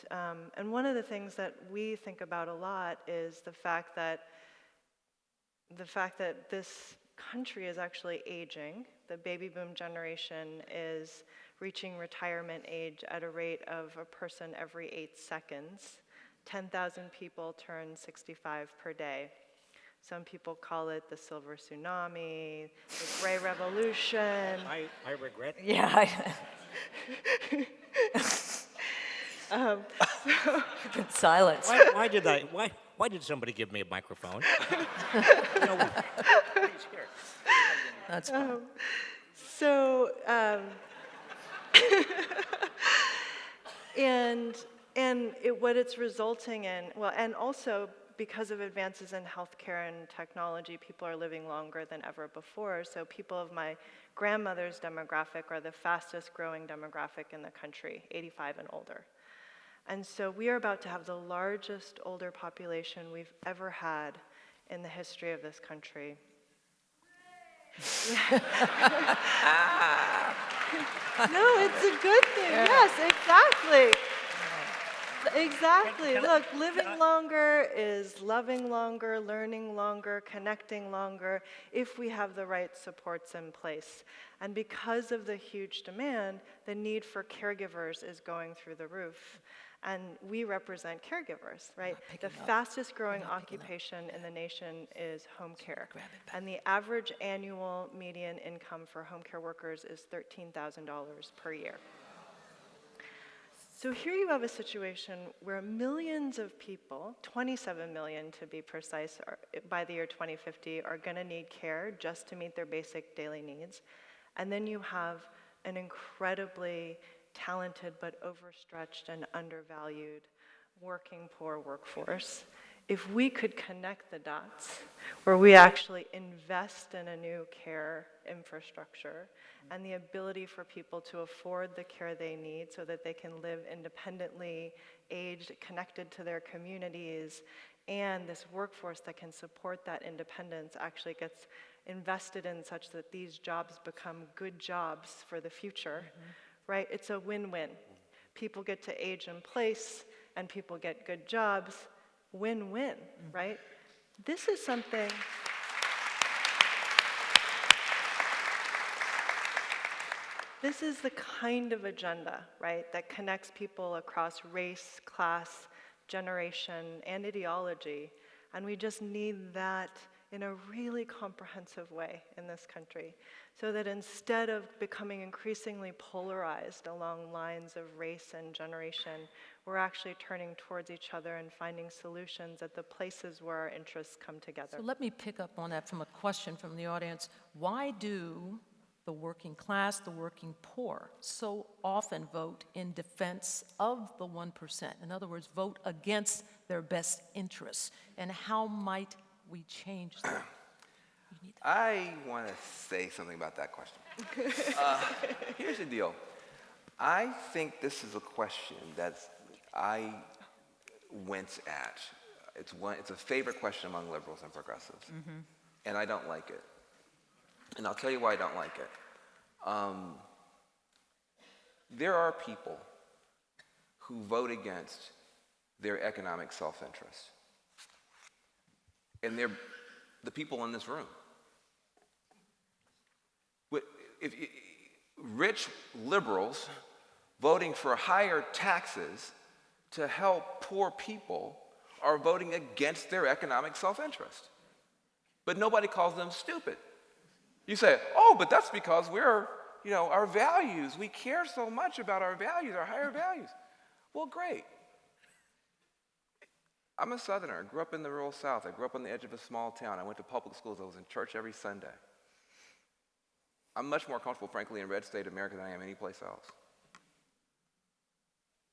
one of the things that we think about a lot is the fact that this country is actually aging. The baby boom generation is reaching retirement age at a rate of a person every 8 seconds. 10,000 people turn 65 per day. Some people call it the silver tsunami, the gray revolution. I regret. yeah. Silence. Why did somebody give me a microphone? Please, here. That's fine. What it's resulting in, and also because of advances in healthcare and technology, people are living longer than ever before. So people of my grandmother's demographic are the fastest growing demographic in the country, 85 and older. And so we are about to have the largest older population we've ever had in the history of this country. No, it's a good thing. Yes, exactly. Exactly. Look, living longer is loving longer, learning longer, connecting longer, if we have the right supports in place. And because of the huge demand, the need for caregivers is going through the roof. And we represent caregivers, right? The fastest growing occupation in the nation is home care. And the average annual median income for home care workers is $13,000 per year. So here you have a situation where millions of people, 27 million to be precise, by the year 2050, are going to need care just to meet their basic daily needs. And then you have an incredibly talented but overstretched and undervalued working poor workforce. If we could connect the dots, where we actually invest in a new care infrastructure and the ability for people to afford the care they need so that they can live independently, aged, connected to their communities, and this workforce that can support that independence actually gets invested in such that these jobs become good jobs for the future, right? It's a win-win. People get to age in place and people get good jobs. Win-win, right? This is something. This is the kind of agenda, right, that connects people across race, class, generation, and ideology. And we just need that in a really comprehensive way in this country, so that instead of becoming increasingly polarized along lines of race and generation, we're actually turning towards each other and finding solutions at the places where our interests come together. So let me pick up on that from a question from the audience. Why do the working class, the working poor, so often vote in defense of the 1%? In other words, vote against their best interests. And how might we change that? I want to say something about that question. Here's the deal. I think this is a question that I wince at. It's a favorite question among liberals and progressives, and I don't like it. And I'll tell you why I don't like it. There are people who vote against their economic self-interest, and they're the people in this room. Rich liberals voting for higher taxes to help poor people are voting against their economic self-interest. But nobody calls them stupid. You say, oh, but that's because we're, our values, we care so much about our values, our higher values. Well, great. I'm a Southerner. I grew up in the rural South. I grew up on the edge of a small town. I went to public schools. I was in church every Sunday. I'm much more comfortable, frankly, in red state America than I am anyplace else.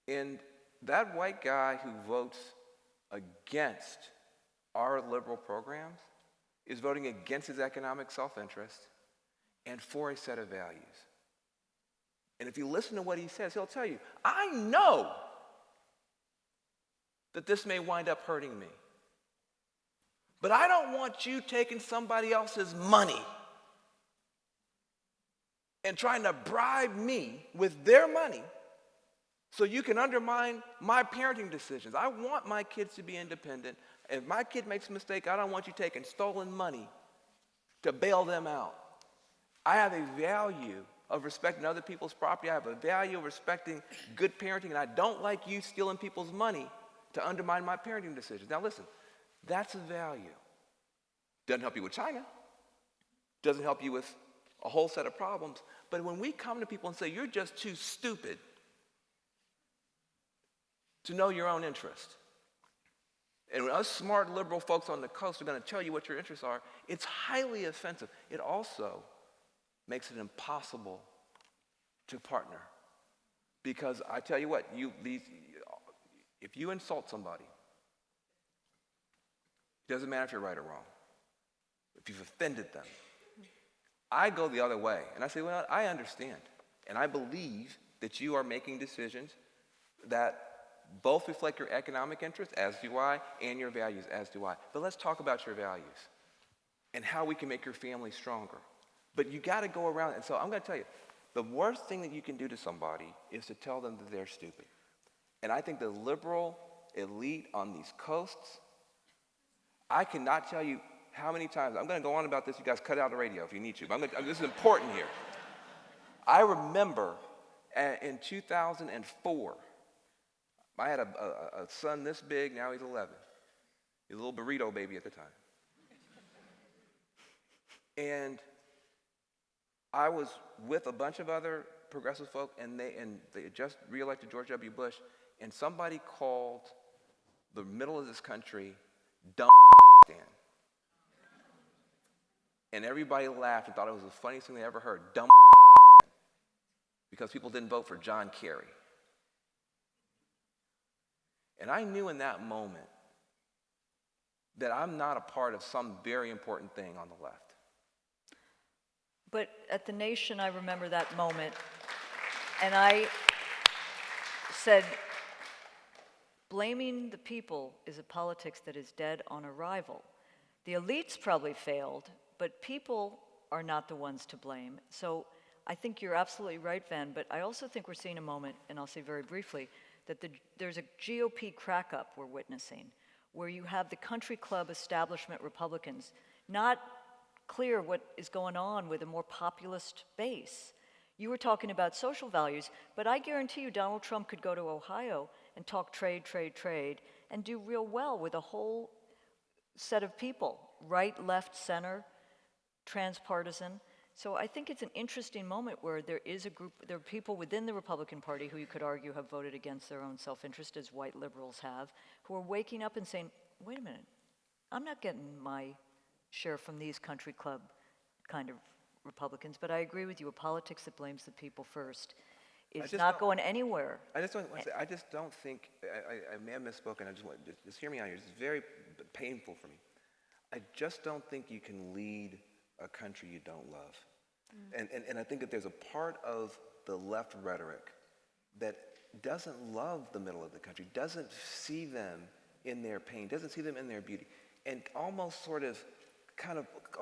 And that white guy who votes against our liberal programs is voting against his economic self-interest and for a set of values. And if you listen to what he says, he'll tell you, I know that this may wind up hurting me, but I don't want you taking somebody else's money and trying to bribe me with their money so you can undermine my parenting decisions. I want my kids to be independent. If my kid makes a mistake, I don't want you taking stolen money to bail them out. I have a value of respecting other people's property. I have a value of respecting good parenting, and I don't like you stealing people's money to undermine my parenting decisions. Now listen, that's a value. Doesn't help you with China. Doesn't help you with a whole set of problems. But when we come to people and say, you're just too stupid to know your own interest, and when us smart liberal folks on the coast are going to tell you what your interests are, it's highly offensive. It also makes it impossible to partner. Because I tell you what, if you insult somebody, it doesn't matter if you're right or wrong. If you've offended them, I go the other way, and I say, well, I understand, and I believe that you are making decisions that both reflect your economic interests, as do I, and your values, as do I. But let's talk about your values and how we can make your family stronger. But you got to go around, and so I'm going to tell you, the worst thing that you can do to somebody is to tell them that they're stupid. And I think the liberal elite on these coasts, I cannot tell you how many times, I'm going to go on about this, you guys cut out the radio if you need to, but this is important here. I remember in 2004, I had a son this big, now he's 11. He's a little burrito baby at the time. And I was with a bunch of other progressive folk, and they had just reelected George W. Bush, and somebody called the middle of this country dumb stand. And everybody laughed and thought it was the funniest thing they ever heard, dumb because people didn't vote for John Kerry. And I knew in that moment that I'm not a part of some very important thing on the left. But at the Nation, I remember that moment, and I said, blaming the people is a politics that is dead on arrival. The elites probably failed, but people are not the ones to blame. So I think you're absolutely right, Van, but I also think we're seeing a moment, and I'll say very briefly, that there's a GOP crack-up we're witnessing, where you have the country club establishment Republicans not clear what is going on with a more populist base. You were talking about social values, but I guarantee you Donald Trump could go to Ohio and talk trade, trade, trade, and do real well with a whole set of people, right, left, center, transpartisan. So I think it's an interesting moment where there are people within the Republican Party who you could argue have voted against their own self-interest, as white liberals have, who are waking up and saying, wait a minute, I'm not getting my share from these country club kind of Republicans, but I agree with you, a politics that blames the people first is not going anywhere. I just don't think, I may have misspoken, just hear me out here, this is very painful for me. I just don't think you can lead a country you don't love. And I think that there's a part of the left rhetoric that doesn't love the middle of the country, doesn't see them in their pain, doesn't see them in their beauty, and almost sort of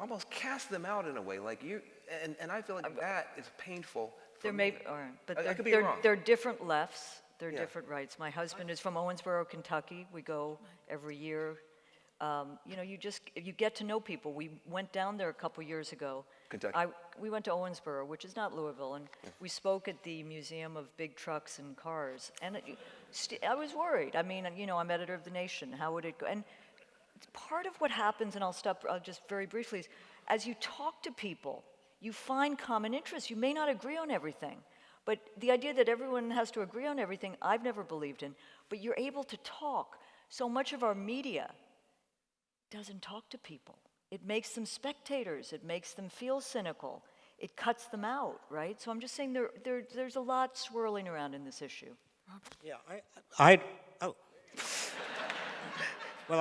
almost cast them out in a way, like you, and I feel like that is painful. There may, all right, but I could be wrong. they're different lefts, they're Yeah. different rights. My husband is from Owensboro, Kentucky. We go every year. You get to know people. We went down there a couple years ago. Kentucky. We went to Owensboro, which is not Louisville, and we spoke at the Museum of Big Trucks and Cars. And I was worried. I mean, I'm editor of The Nation. How would it go? And part of what happens, and I'll just very briefly, is as you talk to people, you find common interests. You may not agree on everything, but the idea that everyone has to agree on everything, I've never believed in. But you're able to talk. So much of our media doesn't talk to people. It makes them spectators. It makes them feel cynical. It cuts them out, right? So I'm just saying there's a lot swirling around in this issue. Yeah, Well,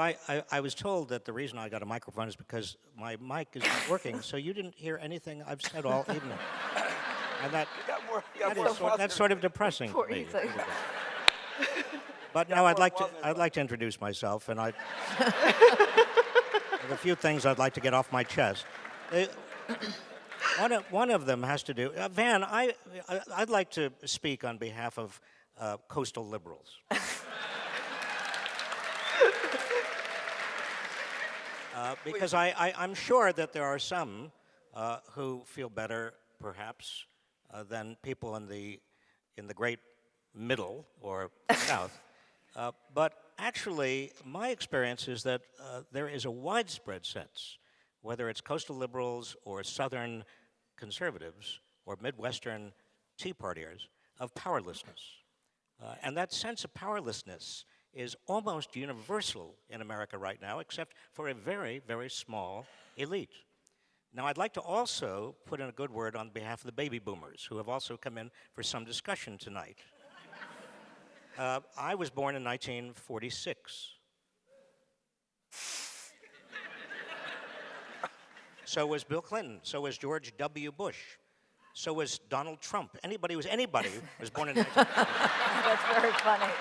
I was told that the reason I got a microphone is because my mic is not working, so you didn't hear anything I've said all evening. And that's sort of depressing Poor to me. Ethan. But now I'd like to introduce myself, and there's a few things I'd like to get off my chest. One of them has to do, Van, I'd like to speak on behalf of coastal liberals. Because I'm sure that there are some who feel better, perhaps, than people in the great middle or south. But actually, my experience is that there is a widespread sense, whether it's coastal liberals or southern conservatives or Midwestern Tea Partiers, of powerlessness. And that sense of powerlessness is almost universal in America right now, except for a very, very small elite. Now, I'd like to also put in a good word on behalf of the baby boomers, who have also come in for some discussion tonight. I was born in 1946. So was Bill Clinton. So was George W. Bush. So was Donald Trump. Anybody was born in 1946. That's very funny.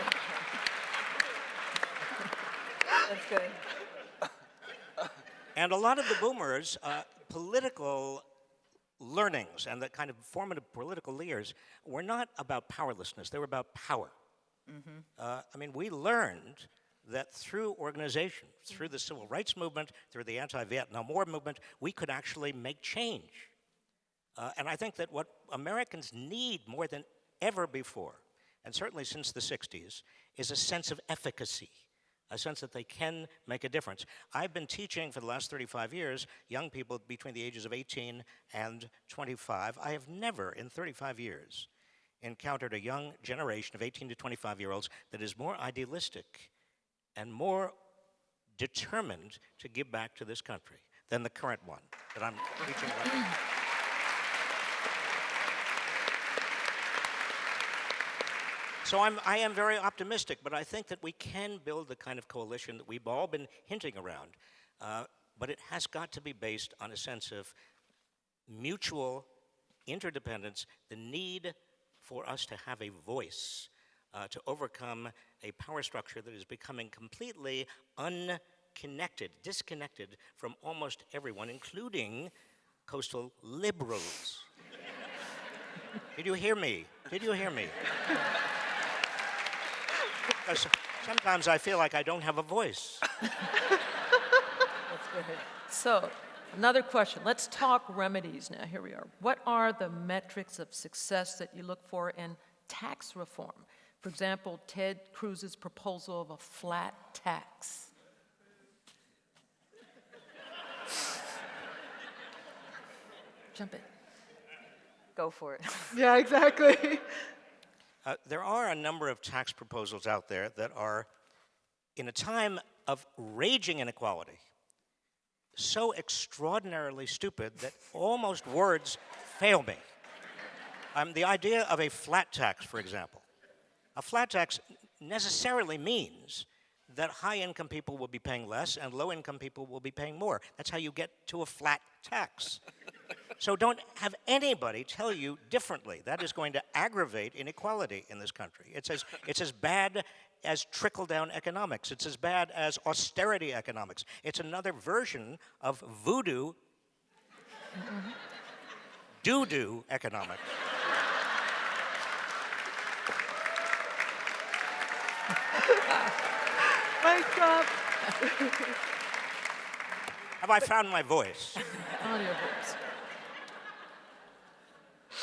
That's good. And a lot of the boomers, political learnings and the kind of formative political leaders were not about powerlessness, they were about power. I mean, we learned that through organization, through the civil rights movement, through the anti-Vietnam War movement, we could actually make change. And I think that what Americans need more than ever before, and certainly since the 60s, is a sense of efficacy, a sense that they can make a difference. I've been teaching for the last 35 years young people between the ages of 18 and 25. I have never in 35 years encountered a young generation of 18 to 25-year-olds that is more idealistic and more determined to give back to this country than the current one that I'm teaching right now. So I am very optimistic, but I think that we can build the kind of coalition that we've all been hinting around. But it has got to be based on a sense of mutual interdependence, the need for us to have a voice, to overcome a power structure that is becoming completely unconnected, disconnected from almost everyone, including coastal liberals. Did you hear me? Did you hear me? Because sometimes I feel like I don't have a voice. That's good. So, another question. Let's talk remedies now. Here we are. What are the metrics of success that you look for in tax reform? For example, Ted Cruz's proposal of a flat tax. Jump in. Go for it. Yeah, exactly. There are a number of tax proposals out there that are, in a time of raging inequality, so extraordinarily stupid that almost words fail me. The idea of a flat tax, for example. A flat tax necessarily means that high-income people will be paying less and low-income people will be paying more. That's how you get to a flat tax. So don't have anybody tell you differently. That is going to aggravate inequality in this country. It's as bad as trickle-down economics. It's as bad as austerity economics. It's another version of voodoo, doo-doo economics. Mic drop. Have I found my voice? Audio voice.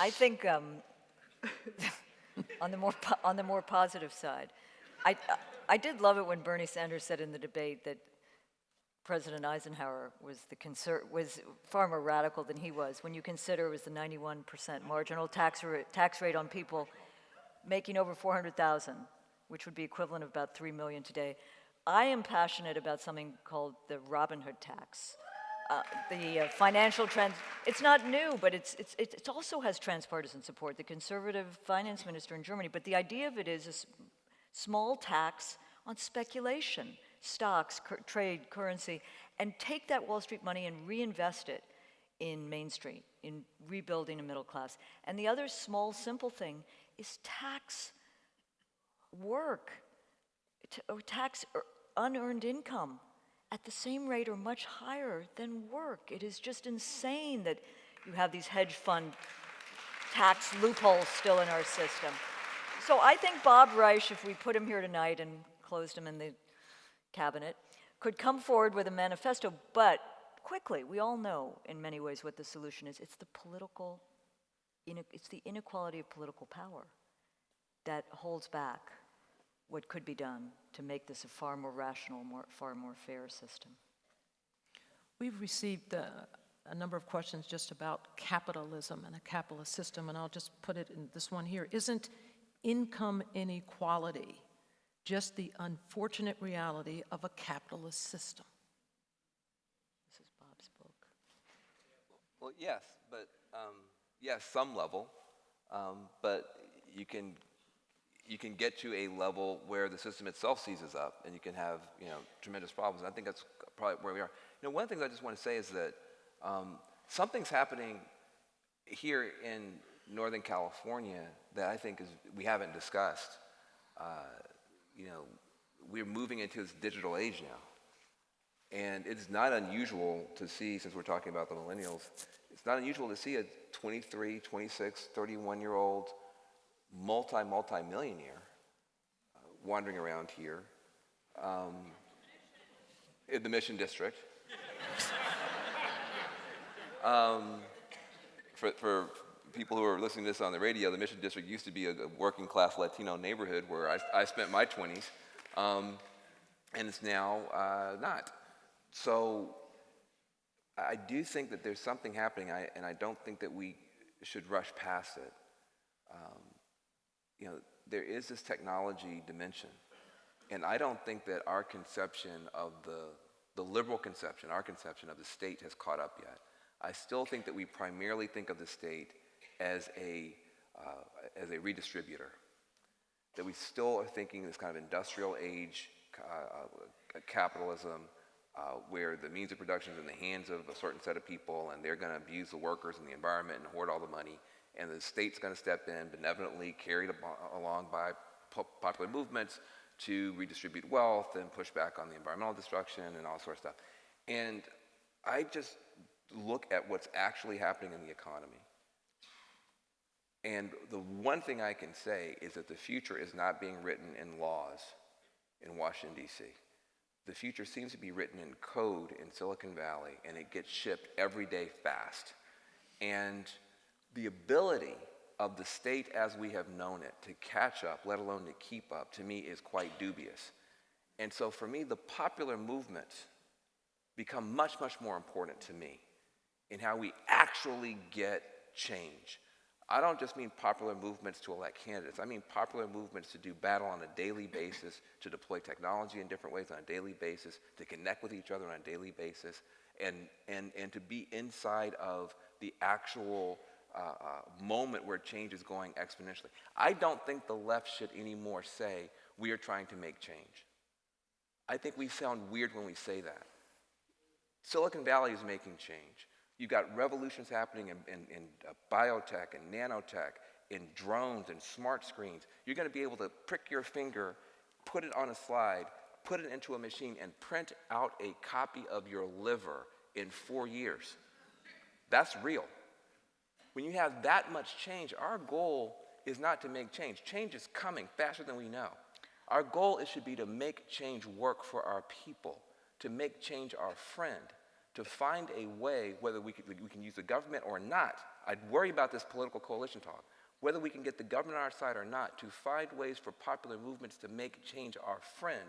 I think on the more positive side, I did love it when Bernie Sanders said in the debate that President Eisenhower was far more radical than he was. When you consider it was the 91% marginal tax rate on people making over $400,000, which would be equivalent of about $3 million today. I am passionate about something called the Robin Hood tax. The financial trends, it's not new, but it also has transpartisan support. The conservative finance minister in Germany, but the idea of it is a small tax on speculation, stocks, trade, currency, and take that Wall Street money and reinvest it in Main Street, in rebuilding a middle class. And the other small, simple thing is tax work, tax unearned income at the same rate or much higher than work. It is just insane that you have these hedge fund tax loopholes still in our system. So I think Bob Reich, if we put him here tonight and closed him in the cabinet, could come forward with a manifesto, but quickly, we all know in many ways what the solution is. It's the inequality of political power that holds back what could be done to make this a far more rational, far more fair system. We've received a number of questions just about capitalism and a capitalist system, and I'll just put it in this one here. Isn't income inequality just the unfortunate reality of a capitalist system? This is Bob's book. Well, yes, but yes, some level, but you can get to a level where the system itself seizes up, and you can have tremendous problems. And I think that's probably where we are. One of the things I just want to say is that something's happening here in Northern California that I think we haven't discussed. We're moving into this digital age now. And it's not unusual to see, since we're talking about the millennials, it's not unusual to see a 23, 26, 31-year-old multi-millionaire wandering around here in the Mission District. For people who are listening to this on the radio, the Mission District used to be a working-class Latino neighborhood where I spent my 20s, and it's now not. So I do think that there's something happening, and I don't think that we should rush past it. There is this technology dimension, and I don't think that our conception of the liberal conception, our conception of the state has caught up yet. I still think that we primarily think of the state as a redistributor, that we still are thinking this kind of industrial age capitalism where the means of production is in the hands of a certain set of people, and they're going to abuse the workers and the environment and hoard all the money, and the state's going to step in benevolently, carried along by popular movements to redistribute wealth and push back on the environmental destruction and all sorts of stuff. And I just look at what's actually happening in the economy. And the one thing I can say is that the future is not being written in laws in Washington, D.C. The future seems to be written in code in Silicon Valley, and it gets shipped every day fast. And the ability of the state as we have known it to catch up, let alone to keep up, to me is quite dubious. And so for me, the popular movements become much, much more important to me in how we actually get change. I don't just mean popular movements to elect candidates. I mean popular movements to do battle on a daily basis, to deploy technology in different ways on a daily basis, to connect with each other on a daily basis, and to be inside of the actual moment where change is going exponentially. I don't think the left should anymore say, we are trying to make change. I think we sound weird when we say that. Silicon Valley is making change. You've got revolutions happening in biotech and nanotech, in drones and smart screens. You're going to be able to prick your finger, put it on a slide, put it into a machine, and print out a copy of your liver in 4 years. That's real. When you have that much change, our goal is not to make change. Change is coming faster than we know. Our goal should be to make change work for our people, to make change our friend, to find a way, whether we can use the government or not. I'd worry about this political coalition talk. Whether we can get the government on our side or not, to find ways for popular movements to make change our friend.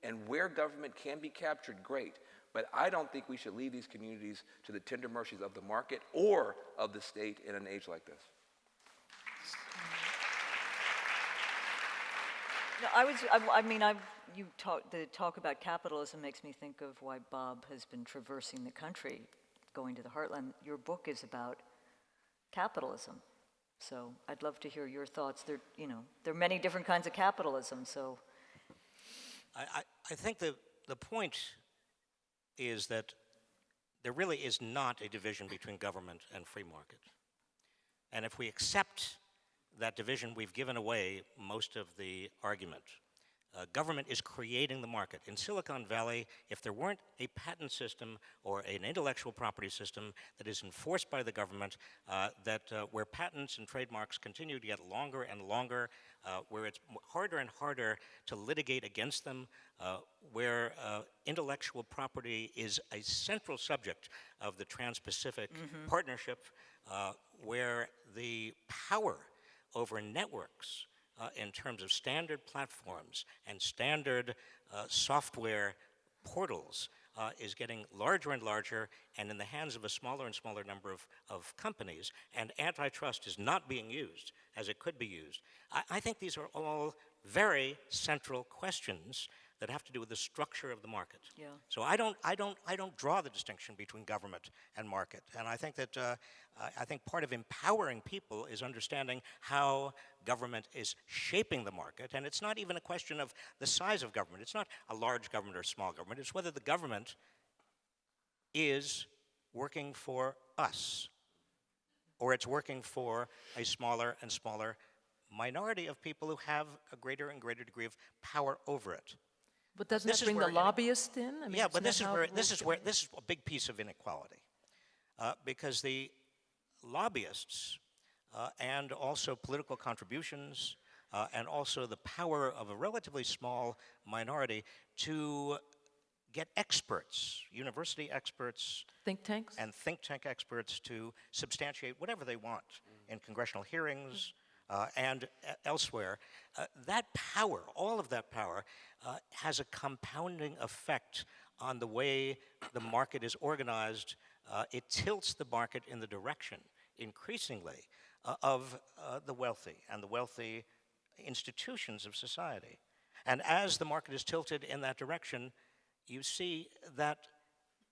And where government can be captured, great. But I don't think we should leave these communities to the tender mercies of the market or of the state in an age like this. No, the talk about capitalism makes me think of why Bob has been traversing the country, going to the heartland. Your book is about capitalism. So I'd love to hear your thoughts. There are many different kinds of capitalism, so. I think the point is that there really is not a division between government and free market. And if we accept that division, we've given away most of the argument. Government is creating the market. In Silicon Valley, if there weren't a patent system or an intellectual property system that is enforced by the government, where patents and trademarks continue to get longer and longer, where it's harder and harder to litigate against them, where intellectual property is a central subject of the Trans-Pacific Partnership, where the power over networks in terms of standard platforms and standard software portals is getting larger and larger and in the hands of a smaller and smaller number of companies, and antitrust is not being used as it could be used. I think these are all very central questions that have to do with the structure of the market. Yeah. So I don't draw the distinction between government and market, and I think that I think part of empowering people is understanding how government is shaping the market, and it's not even a question of the size of government. It's not a large government or small government. It's whether the government is working for us, or it's working for a smaller and smaller minority of people who have a greater and greater degree of power over it. But doesn't This that is bring the where lobbyists in? I mean, Yeah, but isn't that how the this rules is where get- this is a big piece of inequality, because the lobbyists and also political contributions and also the power of a relatively small minority to get experts, university experts, think tanks? and think tank experts to substantiate whatever they want in congressional hearings and elsewhere. That power, all of that power, has a compounding effect on the way the market is organized. It tilts the market in the direction, increasingly, of the wealthy and the wealthy institutions of society. And as the market is tilted in that direction, you see that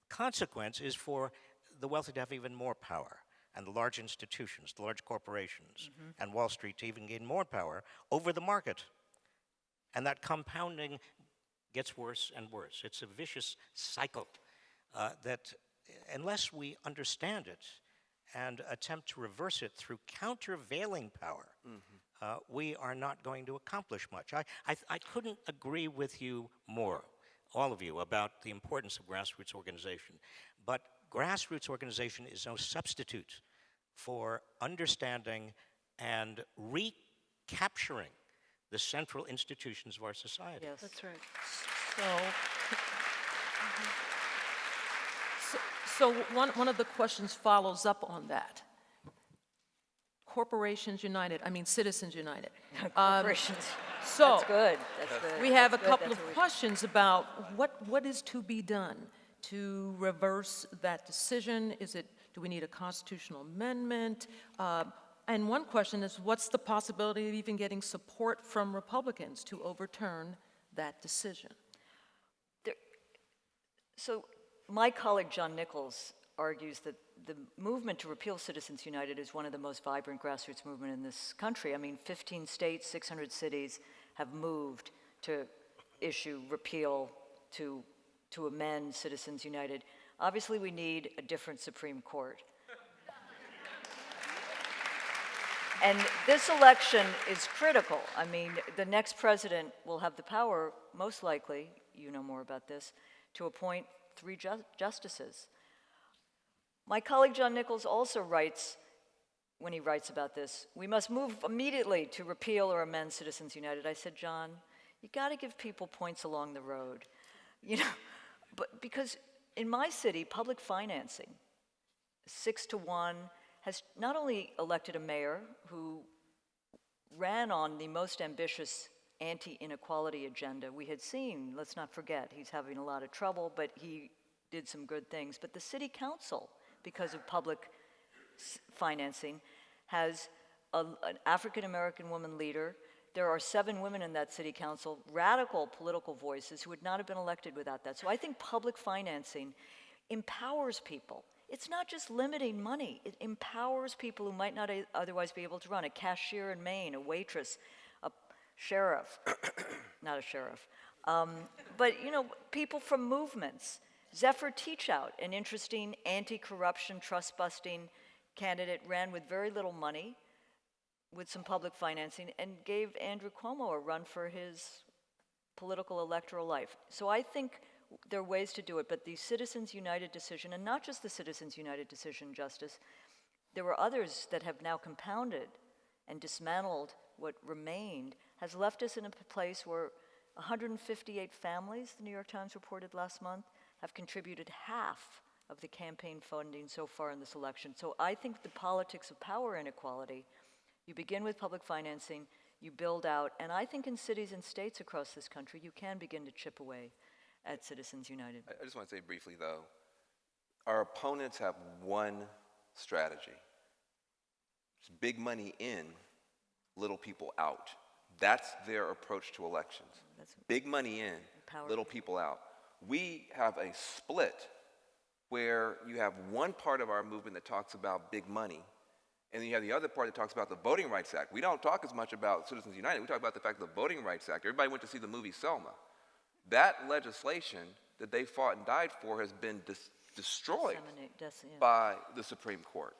consequence is for the wealthy to have even more power, and the large institutions, the large corporations, and Wall Street to even gain more power over the market. And that compounding gets worse and worse. It's a vicious cycle that, unless we understand it and attempt to reverse it through countervailing power, we are not going to accomplish much. I couldn't agree with you more, all of you, about the importance of grassroots organization. But grassroots organization is no substitute for understanding and recapturing the central institutions of our society. Yes. That's right. So one of the questions follows up on that. Corporations United, I mean Citizens United. Corporations. So That's good. That's good. we have a That's good. couple That's of what we- questions about what is to be done to reverse that decision. Do we need a constitutional amendment? And one question is, what's the possibility of even getting support from Republicans to overturn that decision? So my colleague John Nichols argues that the movement to repeal Citizens United is one of the most vibrant grassroots movement in this country. I mean, 15 states, 600 cities have moved to issue repeal, to amend Citizens United. Obviously, we need a different Supreme Court. And this election is critical. I mean, the next president will have the power, most likely, you know more about this, to appoint 3 justices. My colleague John Nichols also writes, when he writes about this, we must move immediately to repeal or amend Citizens United. I said, John, you got to give people points along the road, you know, but because in my city, public financing, 6-1, has not only elected a mayor who ran on the most ambitious anti-inequality agenda we had seen. Let's not forget, he's having a lot of trouble, but he did some good things. But the city council, because of public financing, has an African-American woman leader. There are 7 women in that city council, radical political voices who would not have been elected without that. So I think public financing empowers people. It's not just limiting money. It empowers people who might not otherwise be able to run. A cashier in Maine, a waitress, a sheriff, not a sheriff, but you know, people from movements. Zephyr Teachout, an interesting anti-corruption, trust-busting candidate, ran with very little money, with some public financing, and gave Andrew Cuomo a run for his political electoral life. So I think there are ways to do it, but the Citizens United decision, and not just the Citizens United decision, Justice, there were others that have now compounded and dismantled what remained, has left us in a place where 158 families, the New York Times reported last month, have contributed half of the campaign funding so far in this election. So I think the politics of power inequality, you begin with public financing, you build out, and I think in cities and states across this country, you can begin to chip away at Citizens United. I just want to say briefly, though, our opponents have one strategy. It's big money in, little people out. That's their approach to elections. Big money in, Power. little people out. We have a split where you have one part of our movement that talks about big money, and then you have the other part that talks about the Voting Rights Act. We don't talk as much about Citizens United. We talk about the fact of the Voting Rights Act. Everybody went to see the movie Selma. That legislation that they fought and died for has been destroyed by the Supreme Court.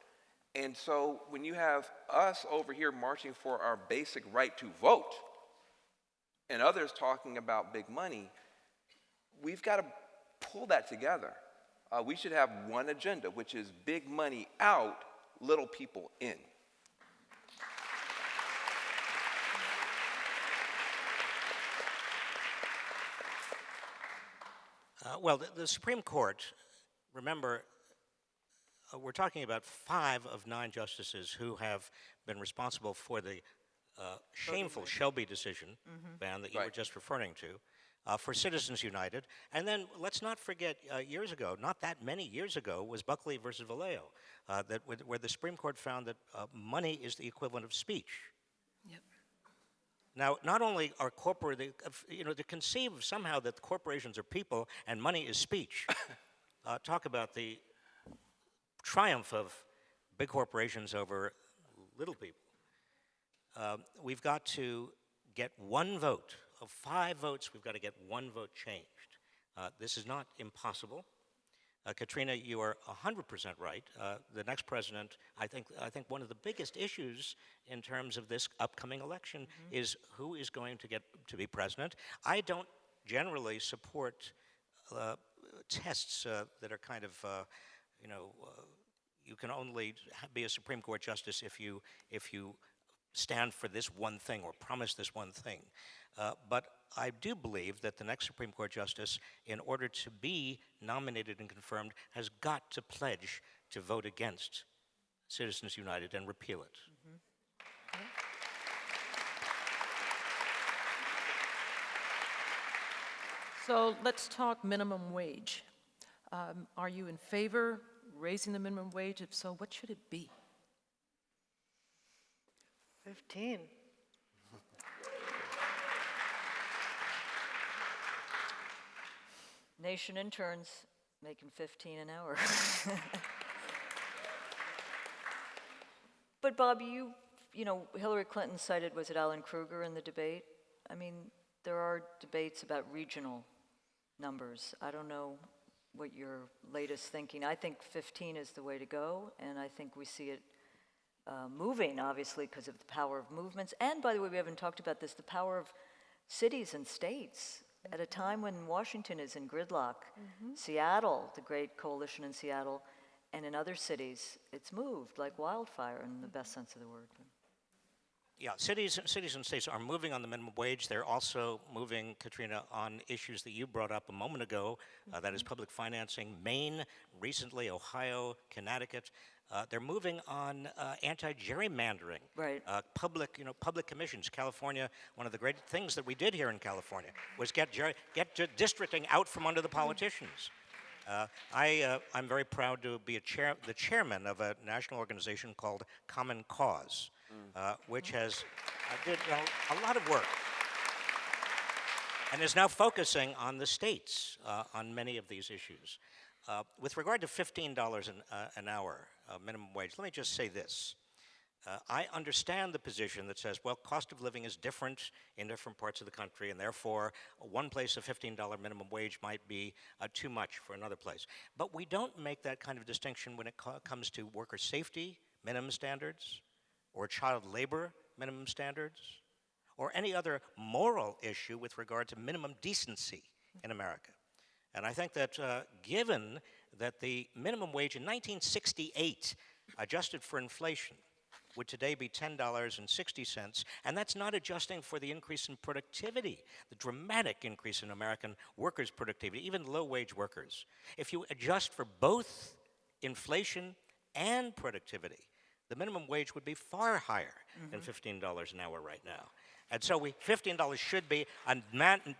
And so when you have us over here marching for our basic right to vote and others talking about big money, we've got to pull that together. We should have one agenda, which is big money out, little people in. Well, the Supreme Court, remember, we're talking about 5 of 9 justices who have been responsible for the shameful Shelby decision ban that you were Right. just referring to, for Citizens United. And then let's not forget, years ago, not that many years ago, was Buckley versus Vallejo, where the Supreme Court found that money is the equivalent of speech. Yep. Now, not only are to conceive somehow that corporations are people and money is speech, talk about the triumph of big corporations over little people. We've got to get one vote. Of 5 votes, we've got to get one vote changed. This is not impossible. Katrina, you are 100% right. The next president, I think one of the biggest issues in terms of this upcoming election is who is going to get to be president. I don't generally support tests that are kind of, you can only be a Supreme Court justice if you stand for this one thing or promise this one thing. But I do believe that the next Supreme Court justice, in order to be nominated and confirmed, has got to pledge to vote against Citizens United and repeal it. So let's talk minimum wage. Are you in favor raising the minimum wage? If so, what should it be? 15. Nation interns making 15 an hour. But Bob, Hillary Clinton cited, was it Alan Kruger in the debate? I mean, there are debates about regional numbers. I don't know what your latest thinking. I think 15 is the way to go, and I think we see it moving, obviously, because of the power of movements. And by the way, we haven't talked about this, the power of cities and states. At a time when Washington is in gridlock, Seattle, the great coalition in Seattle, and in other cities, it's moved like wildfire in the best sense of the word. Yeah, cities and states are moving on the minimum wage. They're also moving, Katrina, on issues that you brought up a moment ago, that is public financing. Maine, recently, Ohio, Connecticut. They're moving on anti-gerrymandering. Right. Public commissions. California, one of the great things that we did here in California was get districting out from under the politicians. I'm very proud to be the chairman of a national organization called Common Cause, which has did a lot of work and is now focusing on the states on many of these issues. With regard to $15 an hour minimum wage, let me just say this. I understand the position that says, well, cost of living is different in different parts of the country, and therefore one place a $15 minimum wage might be too much for another place. But we don't make that kind of distinction when it comes to worker safety minimum standards, or child labor minimum standards, or any other moral issue with regard to minimum decency in America. And I think that given that the minimum wage in 1968, adjusted for inflation, would today be $10.60, and that's not adjusting for the increase in productivity, the dramatic increase in American workers' productivity, even low-wage workers. If you adjust for both inflation and productivity, the minimum wage would be far higher than $15 an hour right now. And so $15 should be a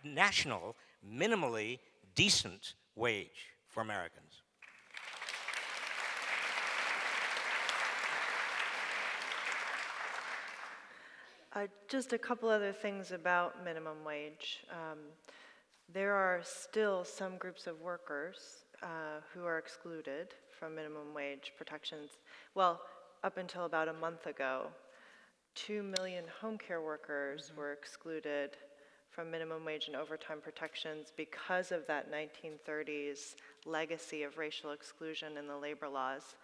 national, minimally decent wage for Americans. Just a couple other things about minimum wage. There are still some groups of workers who are excluded from minimum wage protections. Well, up until about a month ago, 2 million home care workers were excluded from minimum wage and overtime protections because of that 1930s legacy of racial exclusion in the labor laws.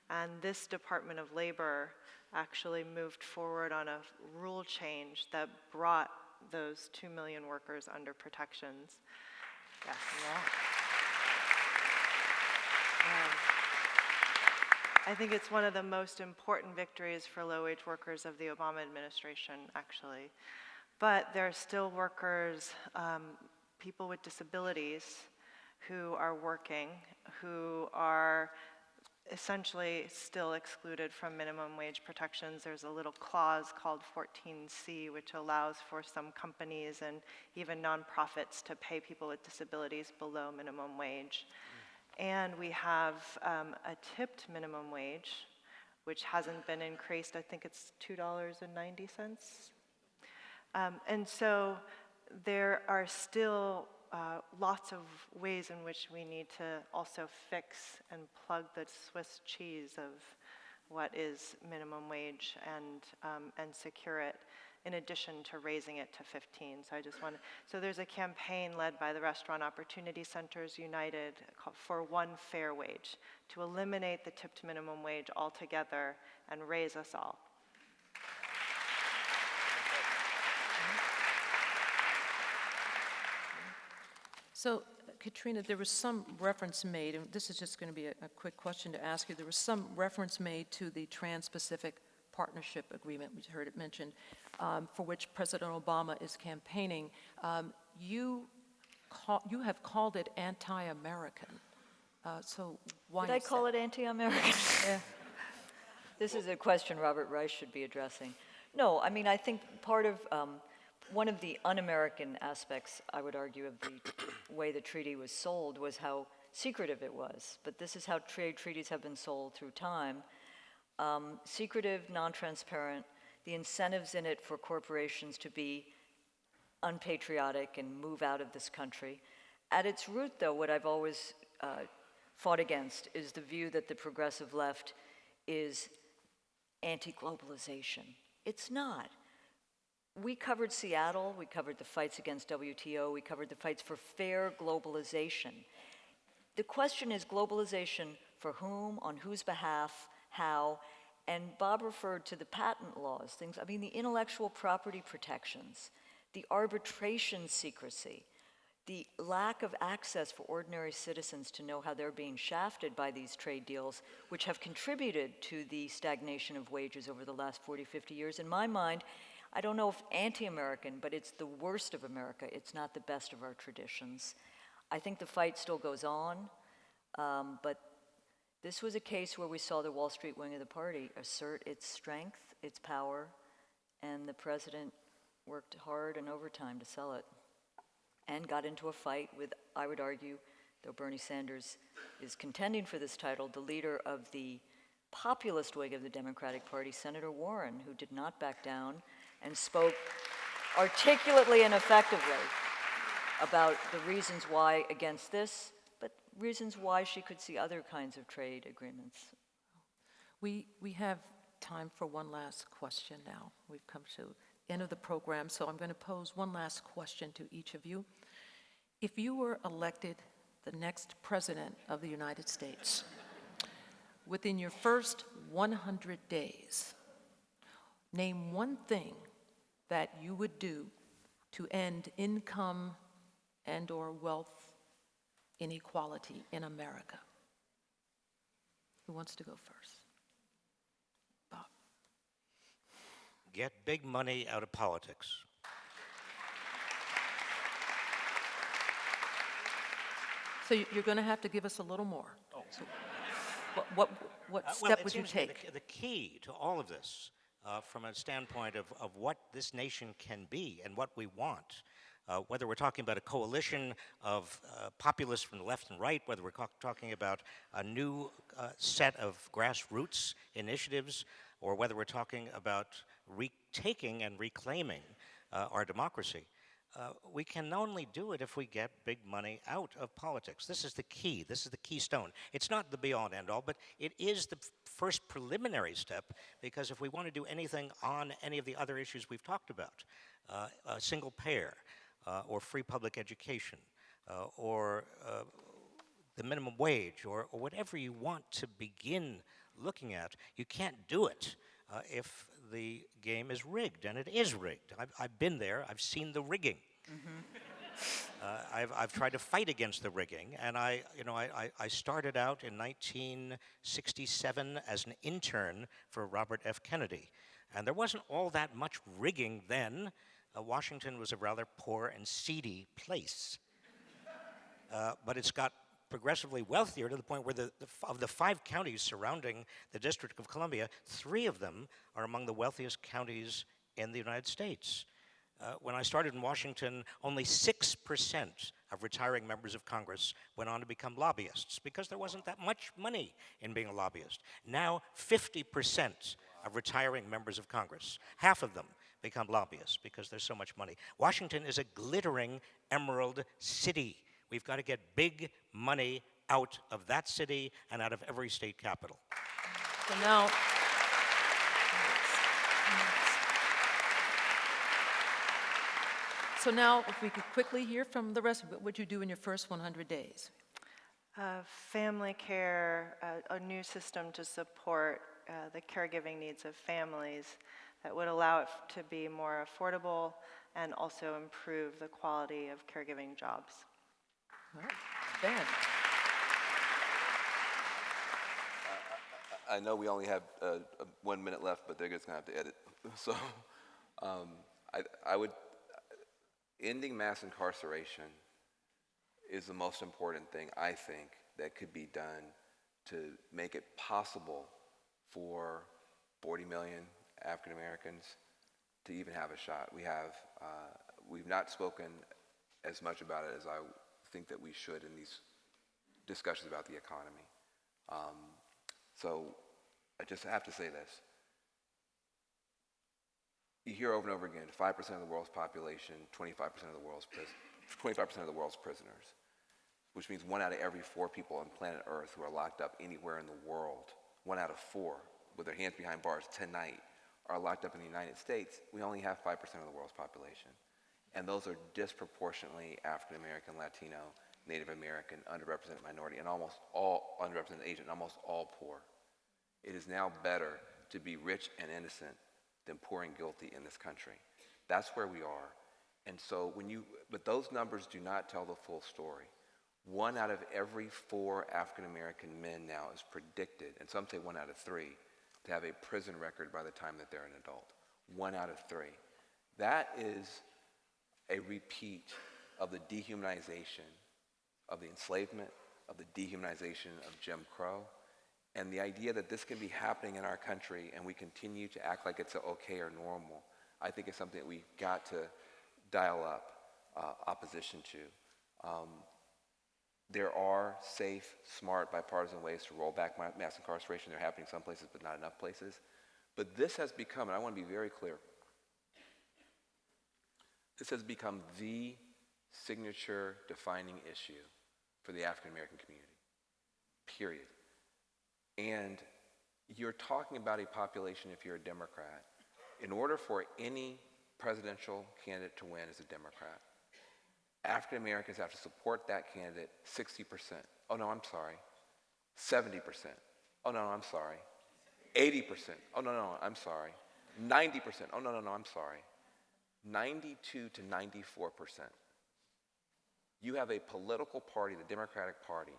And this Department of Labor actually moved forward on a rule change that brought those 2 million workers under protections. Yes. I think it's one of the most important victories for low-wage workers of the Obama administration, actually. But there are still workers, people with disabilities, who are working, who are essentially still excluded from minimum wage protections. There's a little clause called 14C, which allows for some companies and even nonprofits to pay people with disabilities below minimum wage. And we have a tipped minimum wage, which hasn't been increased. I think it's $2.90. And so there are still lots of ways in which we need to also fix and plug the Swiss cheese of what is minimum wage and secure it, in addition to raising it to 15. So there's a campaign led by the Restaurant Opportunity Centers United for one fair wage, to eliminate the tipped minimum wage altogether and raise us all. So, Katrina, there was some reference made, and this is just going to be a quick question to ask you. There was some reference made to the Trans-Pacific Partnership Agreement, we heard it mentioned, for which President Obama is campaigning. You have called it anti-American. So why Did I is call that? it anti-American? This is a question Robert Reich should be addressing. No, I mean, I think part of, one of the un-American aspects, I would argue, of the way the treaty was sold was how secretive it was. But this is how trade treaties have been sold through time. Secretive, non-transparent, the incentives in it for corporations to be unpatriotic and move out of this country. At its root, though, what I've always fought against is the view that the progressive left is anti-globalization. It's not. We covered Seattle, we covered the fights against WTO, we covered the fights for fair globalization. The question is globalization for whom, on whose behalf, how, and Bob referred to the patent laws, the intellectual property protections, the arbitration secrecy, the lack of access for ordinary citizens to know how they're being shafted by these trade deals, which have contributed to the stagnation of wages over the last 40, 50 years. In my mind, I don't know if anti-American, but it's the worst of America. It's not the best of our traditions. I think the fight still goes on, but this was a case where we saw the Wall Street wing of the party assert its strength, its power, and the president worked hard and overtime to sell it, and got into a fight with, I would argue, though Bernie Sanders is contending for this title, the leader of the populist wing of the Democratic Party, Senator Warren, who did not back down and spoke articulately and effectively about the reasons why against this, but reasons why she could see other kinds of trade agreements. We have time for one last question now. We've come to the end of the program, so I'm going to pose one last question to each of you. If you were elected the next president of the United States, within your first 100 days, name one thing that you would do to end income and/or wealth inequality in America. Who wants to go first? Bob. Get big money out of politics. So you're going to have to give us a little more. Oh. So what step would you take? The key to all of this, from a standpoint of what this nation can be and what we want, whether we're talking about a coalition of populists from the left and right, whether we're talking about a new set of grassroots initiatives, or whether we're talking about retaking and reclaiming our democracy, we can only do it if we get big money out of politics. This is the key. This is the keystone. It's not the be-all and end-all, but it is the first preliminary step, because if we want to do anything on any of the other issues we've talked about, a single payer, or free public education, or the minimum wage, or whatever you want to begin looking at, you can't do it if the game is rigged, and it is rigged. I've been there. I've seen the rigging. I've tried to fight against the rigging, and I started out in 1967 as an intern for Robert F. Kennedy, and there wasn't all that much rigging then. Washington was a rather poor and seedy place, but it's got progressively wealthier to the point where of the 5 counties surrounding the District of Columbia, 3 of them are among the wealthiest counties in the United States. When I started in Washington, only 6% of retiring members of Congress went on to become lobbyists because there wasn't that much money in being a lobbyist. Now, 50% of retiring members of Congress, half of them, become lobbyists because there's so much money. Washington is a glittering emerald city. We've got to get big money out of that city and out of every state capital. So now, if we could quickly hear from the rest of it, what you do in your first 100 days. Family care, a new system to support the caregiving needs of families that would allow it to be more affordable and also improve the quality of caregiving jobs. All right. Ben. I know we only have 1 minute left, but they're just going to have to edit. So I would, ending mass incarceration is the most important thing, I think, that could be done to make it possible for 40 million African Americans to even have a shot. We've not spoken as much about it as I think that we should in these discussions about the economy. So I just have to say this. You hear over and over again, 5% of the world's population, 25% of the world's 25% of the world's prisoners, which means 1 out of every 4 people on planet Earth who are locked up anywhere in the world, 1 out of 4 with their hands behind bars tonight, are locked up in the United States. We only have 5% of the world's population. And those are disproportionately African American, Latino, Native American, underrepresented minority, and almost all underrepresented Asian, and almost all poor. It is now better to be rich and innocent than poor and guilty in this country. That's where we are. And so but those numbers do not tell the full story. 1 out of every 4 African American men now is predicted, and some say 1 out of 3, to have a prison record by the time that they're an adult. 1 out of 3. That is a repeat of the dehumanization of the enslavement, of the dehumanization of Jim Crow, and the idea that this can be happening in our country and we continue to act like it's okay or normal, I think is something that we've got to dial up opposition to. There are safe, smart, bipartisan ways to roll back mass incarceration. They're happening some places, but not enough places. But this has become, and I want to be very clear, this has become the signature defining issue for the African American community, period. And you're talking about a population, if you're a Democrat, in order for any presidential candidate to win as a Democrat, African Americans have to support that candidate 60%. Oh no, I'm sorry. 70%. Oh no, I'm sorry. 80%. Oh no, I'm sorry. 90%. Oh no, I'm sorry. 92 to 94%. You have a political party, the Democratic Party,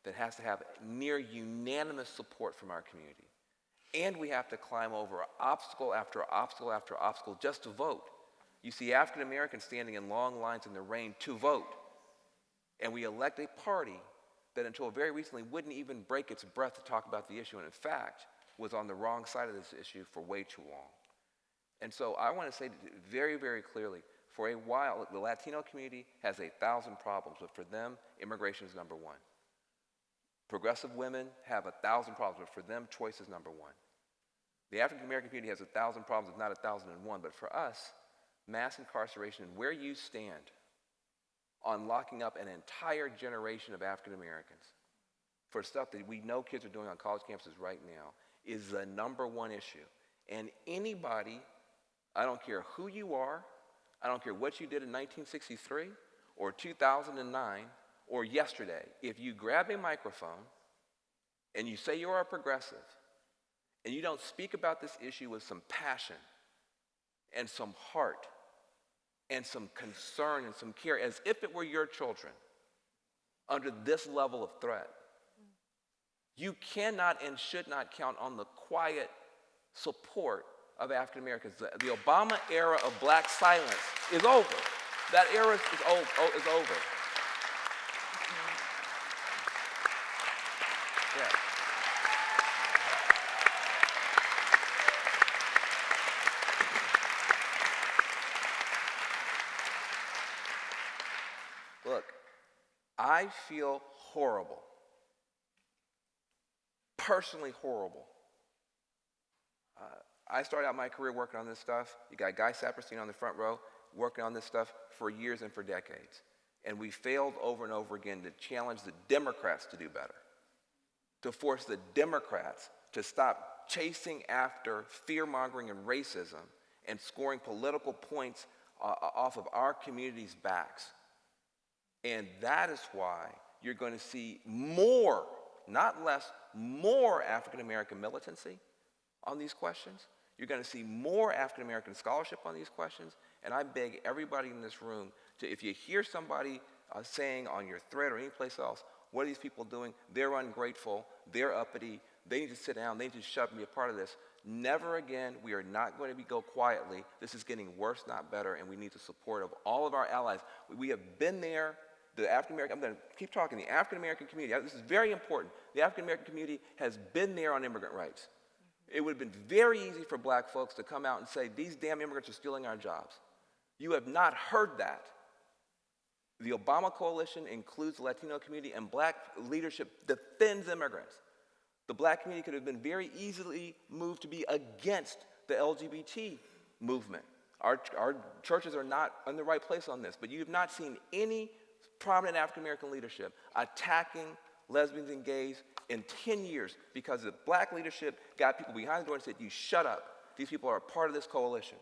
that has to have near unanimous support from our community. And we have to climb over obstacle after obstacle after obstacle just to vote. You see African Americans standing in long lines in the rain to vote. And we elect a party that until very recently wouldn't even break its breath to talk about the issue, and in fact was on the wrong side of this issue for way too long. And so I want to say very, very clearly, for a while, the Latino community has 1,000 problems, but for them, immigration is number 1. Progressive women have 1,000 problems, but for them, choice is number 1. The African American community has 1,000 problems, if not 1,001, but for us, mass incarceration and where you stand on locking up an entire generation of African Americans for stuff that we know kids are doing on college campuses right now is the number 1 issue. And anybody, I don't care who you are, I don't care what you did in 1963 or 2009 or yesterday, if you grab a microphone and you say you're a progressive and you don't speak about this issue with some passion and some heart, and some concern and some care as if it were your children under this level of threat, you cannot and should not count on the quiet support of African Americans. The Obama era of black silence is over. That era is over. Yeah. Look, I feel horrible, personally horrible. I started out my career working on this stuff. You got Guy Saperstein on the front row working on this stuff for years and for decades. And we failed over and over again to challenge the Democrats to do better, to force the Democrats to stop chasing after fear-mongering and racism and scoring political points off of our communities' backs. And that is why you're going to see more, not less, more African American militancy on these questions. You're going to see more African American scholarship on these questions. And I beg everybody in this room to, if you hear somebody saying on your thread or anyplace else, what are these people doing? They're ungrateful, they're uppity, they need to sit down, they need to shut up and be a part of this. Never again. We are not going to go quietly. This is getting worse, not better, and we need the support of all of our allies. We have been there. The African American, I'm going to keep talking, the African American community, this is very important. The African American community has been there on immigrant rights. It would have been very easy for black folks to come out and say, these damn immigrants are stealing our jobs. You have not heard that. The Obama coalition includes the Latino community, and black leadership defends immigrants. The black community could have been very easily moved to be against the LGBT movement. Our churches are not in the right place on this, but you have not seen any prominent African American leadership attacking lesbians and gays in 10 years because the black leadership got people behind the door and said, you shut up. These people are a part of this coalition.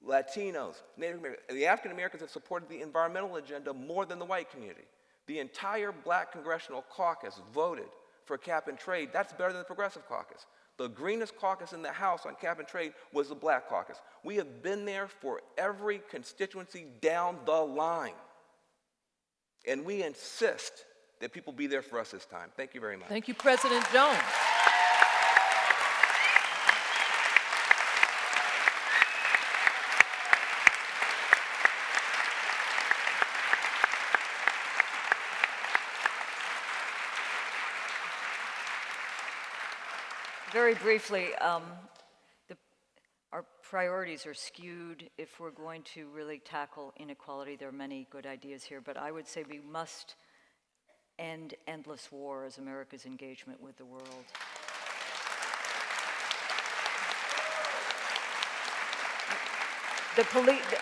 Latinos, Native Americans, the African Americans have supported the environmental agenda more than the white community. The entire black congressional caucus voted for cap and trade. That's better than the progressive caucus. The greenest caucus in the House on cap and trade was the black caucus. We have been there for every constituency down the line. And we insist that people be there for us this time. Thank you very much. Thank you, President Jones. Very briefly, our priorities are skewed if we're going to really tackle inequality. There are many good ideas here, but I would say we must end endless war as America's engagement with the world.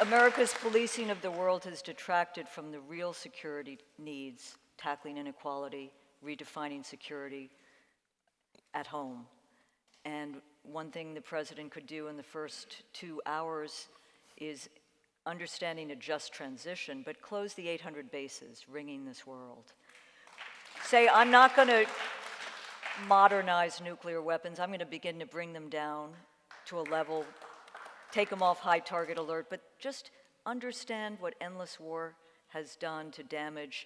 America's policing of the world has detracted from the real security needs, tackling inequality, redefining security at home. And one thing the president could do in the first 2 hours is understanding a just transition, but close the 800 bases ringing this world. Say, I'm not going to modernize nuclear weapons. I'm going to begin to bring them down to a level, take them off high target alert, but just understand what endless war has done to damage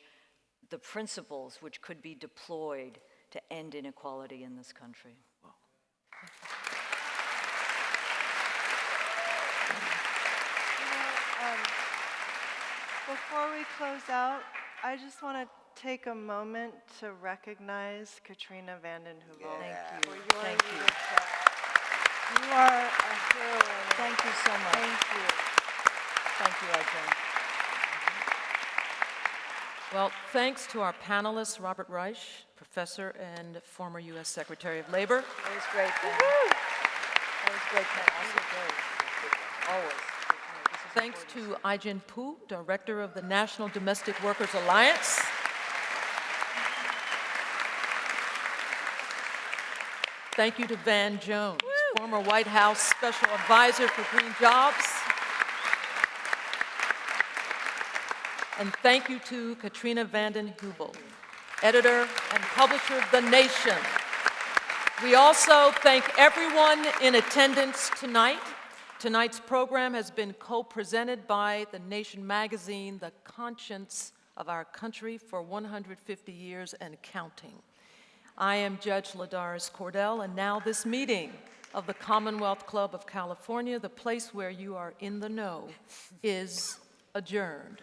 the principles which could be deployed to end inequality in this country. Before we close out, I just want to take a moment to recognize Katrina vanden Heuvel. Thank you. For your Thank you. leadership. You are a heroine. Thank you so much. Thank you. Thank you, Ajahn. Well, thanks to our panelists, Robert Reich, professor and former U.S. Secretary of Labor. That was great, Ben. That was great, Ben. Also great. Always. This is Thanks important. to Ai-jen Poo, Director of the National Domestic Workers Alliance. Thank you to Van Jones, former White House Special Advisor for Green Jobs. And thank you to Katrina vanden Heuvel, editor and publisher of The Nation. We also thank everyone in attendance tonight. Tonight's program has been co-presented by The Nation magazine, the conscience of our country for 150 years and counting. I am Judge Ladaris Cordell, and now this meeting of the Commonwealth Club of California, the place where you are in the know, is adjourned.